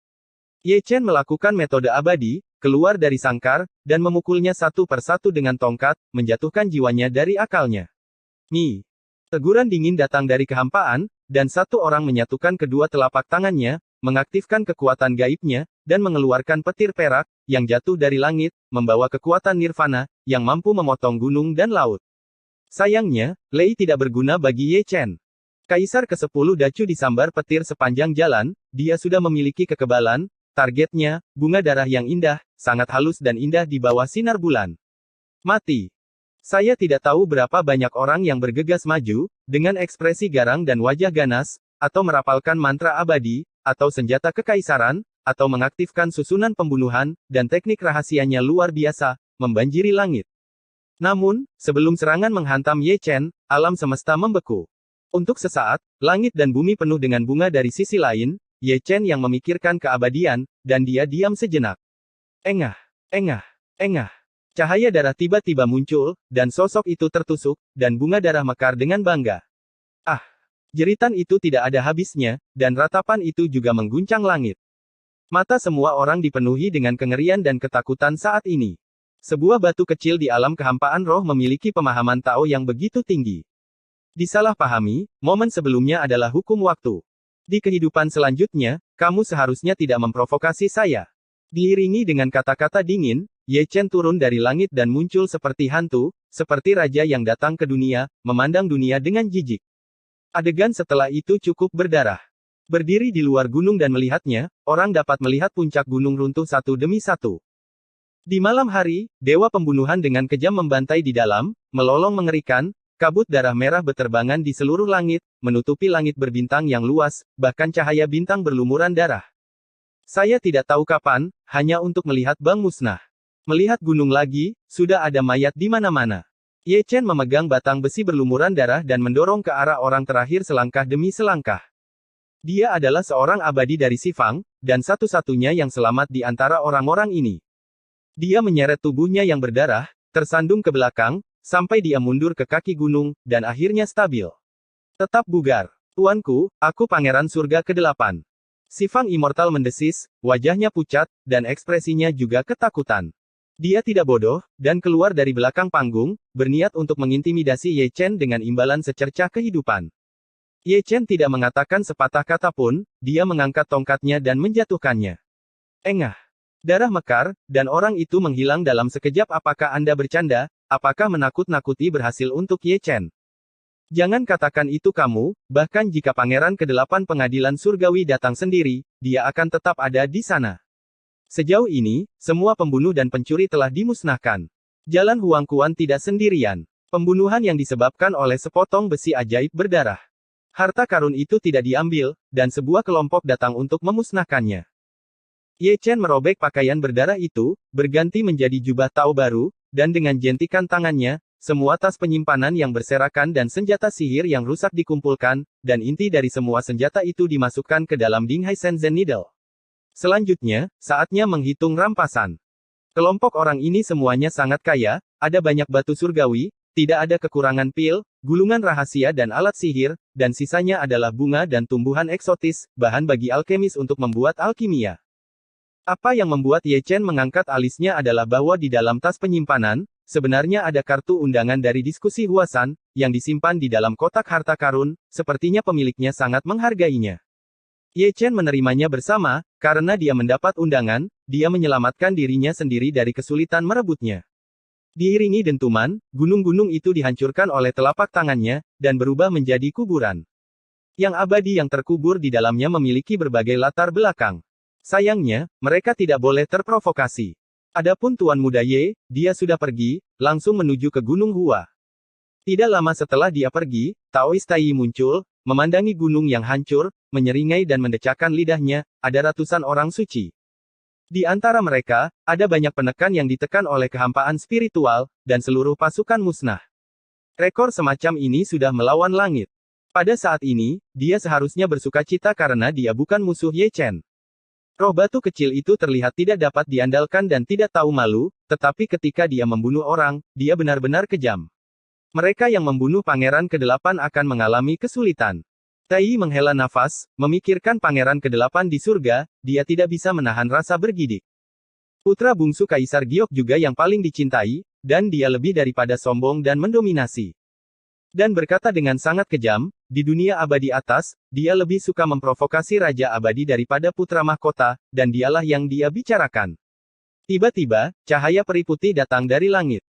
Ye Chen melakukan metode abadi, keluar dari sangkar, dan memukulnya satu persatu dengan tongkat, menjatuhkan jiwanya dari akalnya. Mi. Teguran dingin datang dari kehampaan, dan satu orang menyatukan kedua telapak tangannya, mengaktifkan kekuatan gaibnya, dan mengeluarkan petir perak, yang jatuh dari langit, membawa kekuatan nirvana, yang mampu memotong gunung dan laut. Sayangnya, Lei tidak berguna bagi Ye Chen. Kaisar ke-10 Dacu disambar petir sepanjang jalan, dia sudah memiliki kekebalan, targetnya, bunga darah yang indah, sangat halus dan indah di bawah sinar bulan. Mati. Saya tidak tahu berapa banyak orang yang bergegas maju, dengan ekspresi garang dan wajah ganas, atau merapalkan mantra abadi, atau senjata kekaisaran, atau mengaktifkan susunan pembunuhan, dan teknik rahasianya luar biasa, membanjiri langit. Namun, sebelum serangan menghantam Ye Chen, alam semesta membeku. Untuk sesaat, langit dan bumi penuh dengan bunga dari sisi lain, Ye Chen yang memikirkan keabadian, dan dia diam sejenak. Engah, engah, engah. Cahaya darah tiba-tiba muncul, dan sosok itu tertusuk, dan bunga darah mekar dengan bangga. Ah! Jeritan itu tidak ada habisnya, dan ratapan itu juga mengguncang langit. Mata semua orang dipenuhi dengan kengerian dan ketakutan saat ini. Sebuah batu kecil di alam kehampaan roh memiliki pemahaman Tao yang begitu tinggi. Disalahpahami, momen sebelumnya adalah hukum waktu. Di kehidupan selanjutnya, kamu seharusnya tidak memprovokasi saya. Diiringi dengan kata-kata dingin, Ye Chen turun dari langit dan muncul seperti hantu, seperti raja yang datang ke dunia, memandang dunia dengan jijik. Adegan setelah itu cukup berdarah. Berdiri di luar gunung dan melihatnya, orang dapat melihat puncak gunung runtuh satu demi satu. Di malam hari, dewa pembunuhan dengan kejam membantai di dalam, melolong mengerikan, kabut darah merah beterbangan di seluruh langit, menutupi langit berbintang yang luas, bahkan cahaya bintang berlumuran darah. Saya tidak tahu kapan, hanya untuk melihat Bang musnah. Melihat gunung lagi, sudah ada mayat di mana-mana. Ye Chen memegang batang besi berlumuran darah dan mendorong ke arah orang terakhir selangkah demi selangkah. Dia adalah seorang abadi dari Sifang, dan satu-satunya yang selamat di antara orang-orang ini. Dia menyeret tubuhnya yang berdarah, tersandung ke belakang, sampai dia mundur ke kaki gunung, dan akhirnya stabil. Tetap bugar. Tuanku, aku pangeran surga ke-8. Sifang Immortal mendesis, wajahnya pucat, dan ekspresinya juga ketakutan. Dia tidak bodoh, dan keluar dari belakang panggung, berniat untuk mengintimidasi Ye Chen dengan imbalan secercah kehidupan. Ye Chen tidak mengatakan sepatah kata pun, dia mengangkat tongkatnya dan menjatuhkannya. Engah. Darah mekar, dan orang itu menghilang dalam sekejap. Apakah Anda bercanda? Apakah menakut-nakuti berhasil untuk Ye Chen? Jangan katakan itu kamu, bahkan jika Pangeran ke-8 Pengadilan Surgawi datang sendiri, dia akan tetap ada di sana. Sejauh ini, semua pembunuh dan pencuri telah dimusnahkan. Jalan Huang Kuan tidak sendirian. Pembunuhan yang disebabkan oleh sepotong besi ajaib berdarah. Harta karun itu tidak diambil, dan sebuah kelompok datang untuk memusnahkannya. Ye Chen merobek pakaian berdarah itu, berganti menjadi jubah Tao baru, dan dengan jentikan tangannya, semua tas penyimpanan yang berserakan dan senjata sihir yang rusak dikumpulkan, dan inti dari semua senjata itu dimasukkan ke dalam Dinghai Shenzhen Needle. Selanjutnya, saatnya menghitung rampasan. Kelompok orang ini semuanya sangat kaya, ada banyak batu surgawi, tidak ada kekurangan pil, gulungan rahasia dan alat sihir, dan sisanya adalah bunga dan tumbuhan eksotis, bahan bagi alkemis untuk membuat alkimia. Apa yang membuat Ye Chen mengangkat alisnya adalah bahwa di dalam tas penyimpanan, sebenarnya ada kartu undangan dari diskusi Huasan, yang disimpan di dalam kotak harta karun, sepertinya pemiliknya sangat menghargainya. Ye Chen menerimanya bersama, karena dia mendapat undangan, dia menyelamatkan dirinya sendiri dari kesulitan merebutnya. Diiringi dentuman, gunung-gunung itu dihancurkan oleh telapak tangannya, dan berubah menjadi kuburan. Yang abadi yang terkubur di dalamnya memiliki berbagai latar belakang. Sayangnya, mereka tidak boleh terprovokasi. Adapun Tuan Muda Ye, dia sudah pergi, langsung menuju ke Gunung Hua. Tidak lama setelah dia pergi, Taoist Tai muncul, memandangi gunung yang hancur, menyeringai dan mendecakkan lidahnya, ada ratusan orang suci. Di antara mereka, ada banyak penekan yang ditekan oleh kehampaan spiritual, dan seluruh pasukan musnah. Rekor semacam ini sudah melawan langit. Pada saat ini, dia seharusnya bersukacita karena dia bukan musuh Ye Chen. Roh batu kecil itu terlihat tidak dapat diandalkan dan tidak tahu malu, tetapi ketika dia membunuh orang, dia benar-benar kejam. Mereka yang membunuh Pangeran ke-8 akan mengalami kesulitan. Tai menghela nafas, memikirkan Pangeran ke-8 di surga, dia tidak bisa menahan rasa bergidik. Putra bungsu Kaisar Giok juga yang paling dicintai, dan dia lebih daripada sombong dan mendominasi. Dan berkata dengan sangat kejam, di dunia abadi atas, dia lebih suka memprovokasi Raja Abadi daripada Putra Mahkota, dan dialah yang dia bicarakan. Tiba-tiba, cahaya peri putih datang dari langit.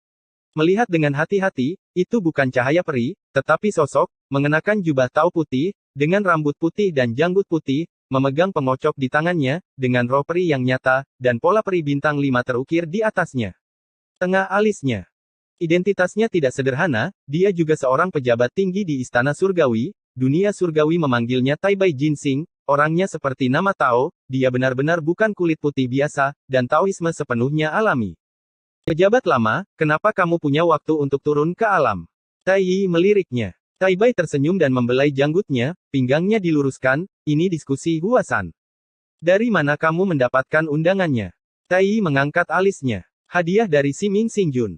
Melihat dengan hati-hati, itu bukan cahaya peri, tetapi sosok, mengenakan jubah tau putih, dengan rambut putih dan janggut putih, memegang pengocok di tangannya, dengan roh peri yang nyata, dan pola peri bintang 5 terukir di atasnya. Tengah alisnya. Identitasnya tidak sederhana, dia juga seorang pejabat tinggi di Istana Surgawi, dunia Surgawi memanggilnya Taibai Jinsing, orangnya seperti nama Tao, dia benar-benar bukan kulit putih biasa, dan Taoisme sepenuhnya alami. Pejabat lama, kenapa kamu punya waktu untuk turun ke alam? Tai Yi meliriknya. Taibai tersenyum dan membelai janggutnya, pinggangnya diluruskan, ini diskusi Huasan. Dari mana kamu mendapatkan undangannya? Tai Yi mengangkat alisnya. Hadiah dari Siming Xingjun.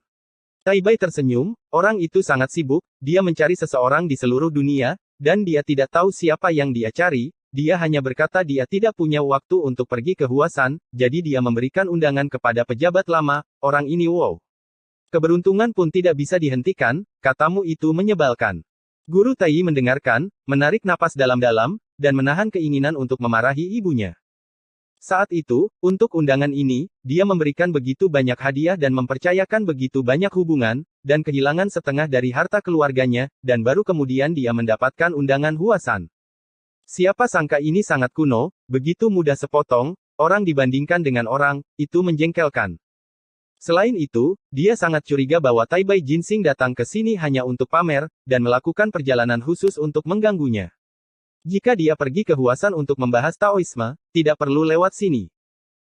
Taibai tersenyum, orang itu sangat sibuk, dia mencari seseorang di seluruh dunia, dan dia tidak tahu siapa yang dia cari, dia hanya berkata dia tidak punya waktu untuk pergi ke Huasan, jadi dia memberikan undangan kepada pejabat lama, orang ini wow. Keberuntungan pun tidak bisa dihentikan, katamu itu menyebalkan. Guru Tai Yi mendengarkan, menarik napas dalam-dalam, dan menahan keinginan untuk memarahi ibunya. Saat itu, untuk undangan ini, dia memberikan begitu banyak hadiah dan mempercayakan begitu banyak hubungan, dan kehilangan setengah dari harta keluarganya, dan baru kemudian dia mendapatkan undangan Huasan. Siapa sangka ini sangat kuno, begitu mudah sepotong, orang dibandingkan dengan orang, itu menjengkelkan. Selain itu, dia sangat curiga bahwa Taibai Jinsing datang ke sini hanya untuk pamer, dan melakukan perjalanan khusus untuk mengganggunya. Jika dia pergi ke Huasan untuk membahas Taoisme, tidak perlu lewat sini.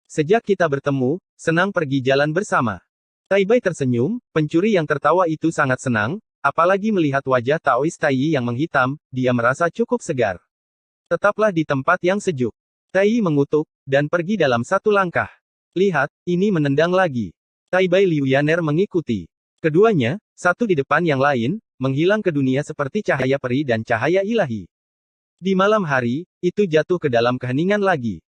Sejak kita bertemu, senang pergi jalan bersama. Taibai tersenyum, pencuri yang tertawa itu sangat senang, apalagi melihat wajah Taois Tai Yi yang menghitam, dia merasa cukup segar. Tetaplah di tempat yang sejuk. Tai Yi mengutuk, dan pergi dalam satu langkah. Lihat, ini menendang lagi. Taibai Liu Yaner mengikuti. Keduanya, satu di depan yang lain, menghilang ke dunia seperti cahaya peri dan cahaya ilahi. Di malam hari, itu jatuh ke dalam keheningan lagi.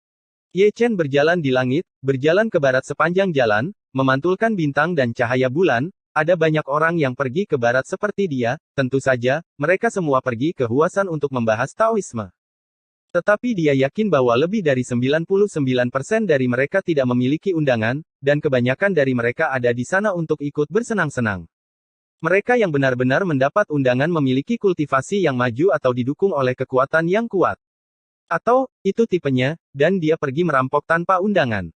Ye Chen berjalan di langit, berjalan ke barat sepanjang jalan, memantulkan bintang dan cahaya bulan, ada banyak orang yang pergi ke barat seperti dia, tentu saja, mereka semua pergi ke Huasan untuk membahas Taoisme. Tetapi dia yakin bahwa lebih dari 99% dari mereka tidak memiliki undangan, dan kebanyakan dari mereka ada di sana untuk ikut bersenang-senang. Mereka yang benar-benar mendapat undangan memiliki kultivasi yang maju atau didukung oleh kekuatan yang kuat. Atau, itu tipenya, dan dia pergi merampok tanpa undangan.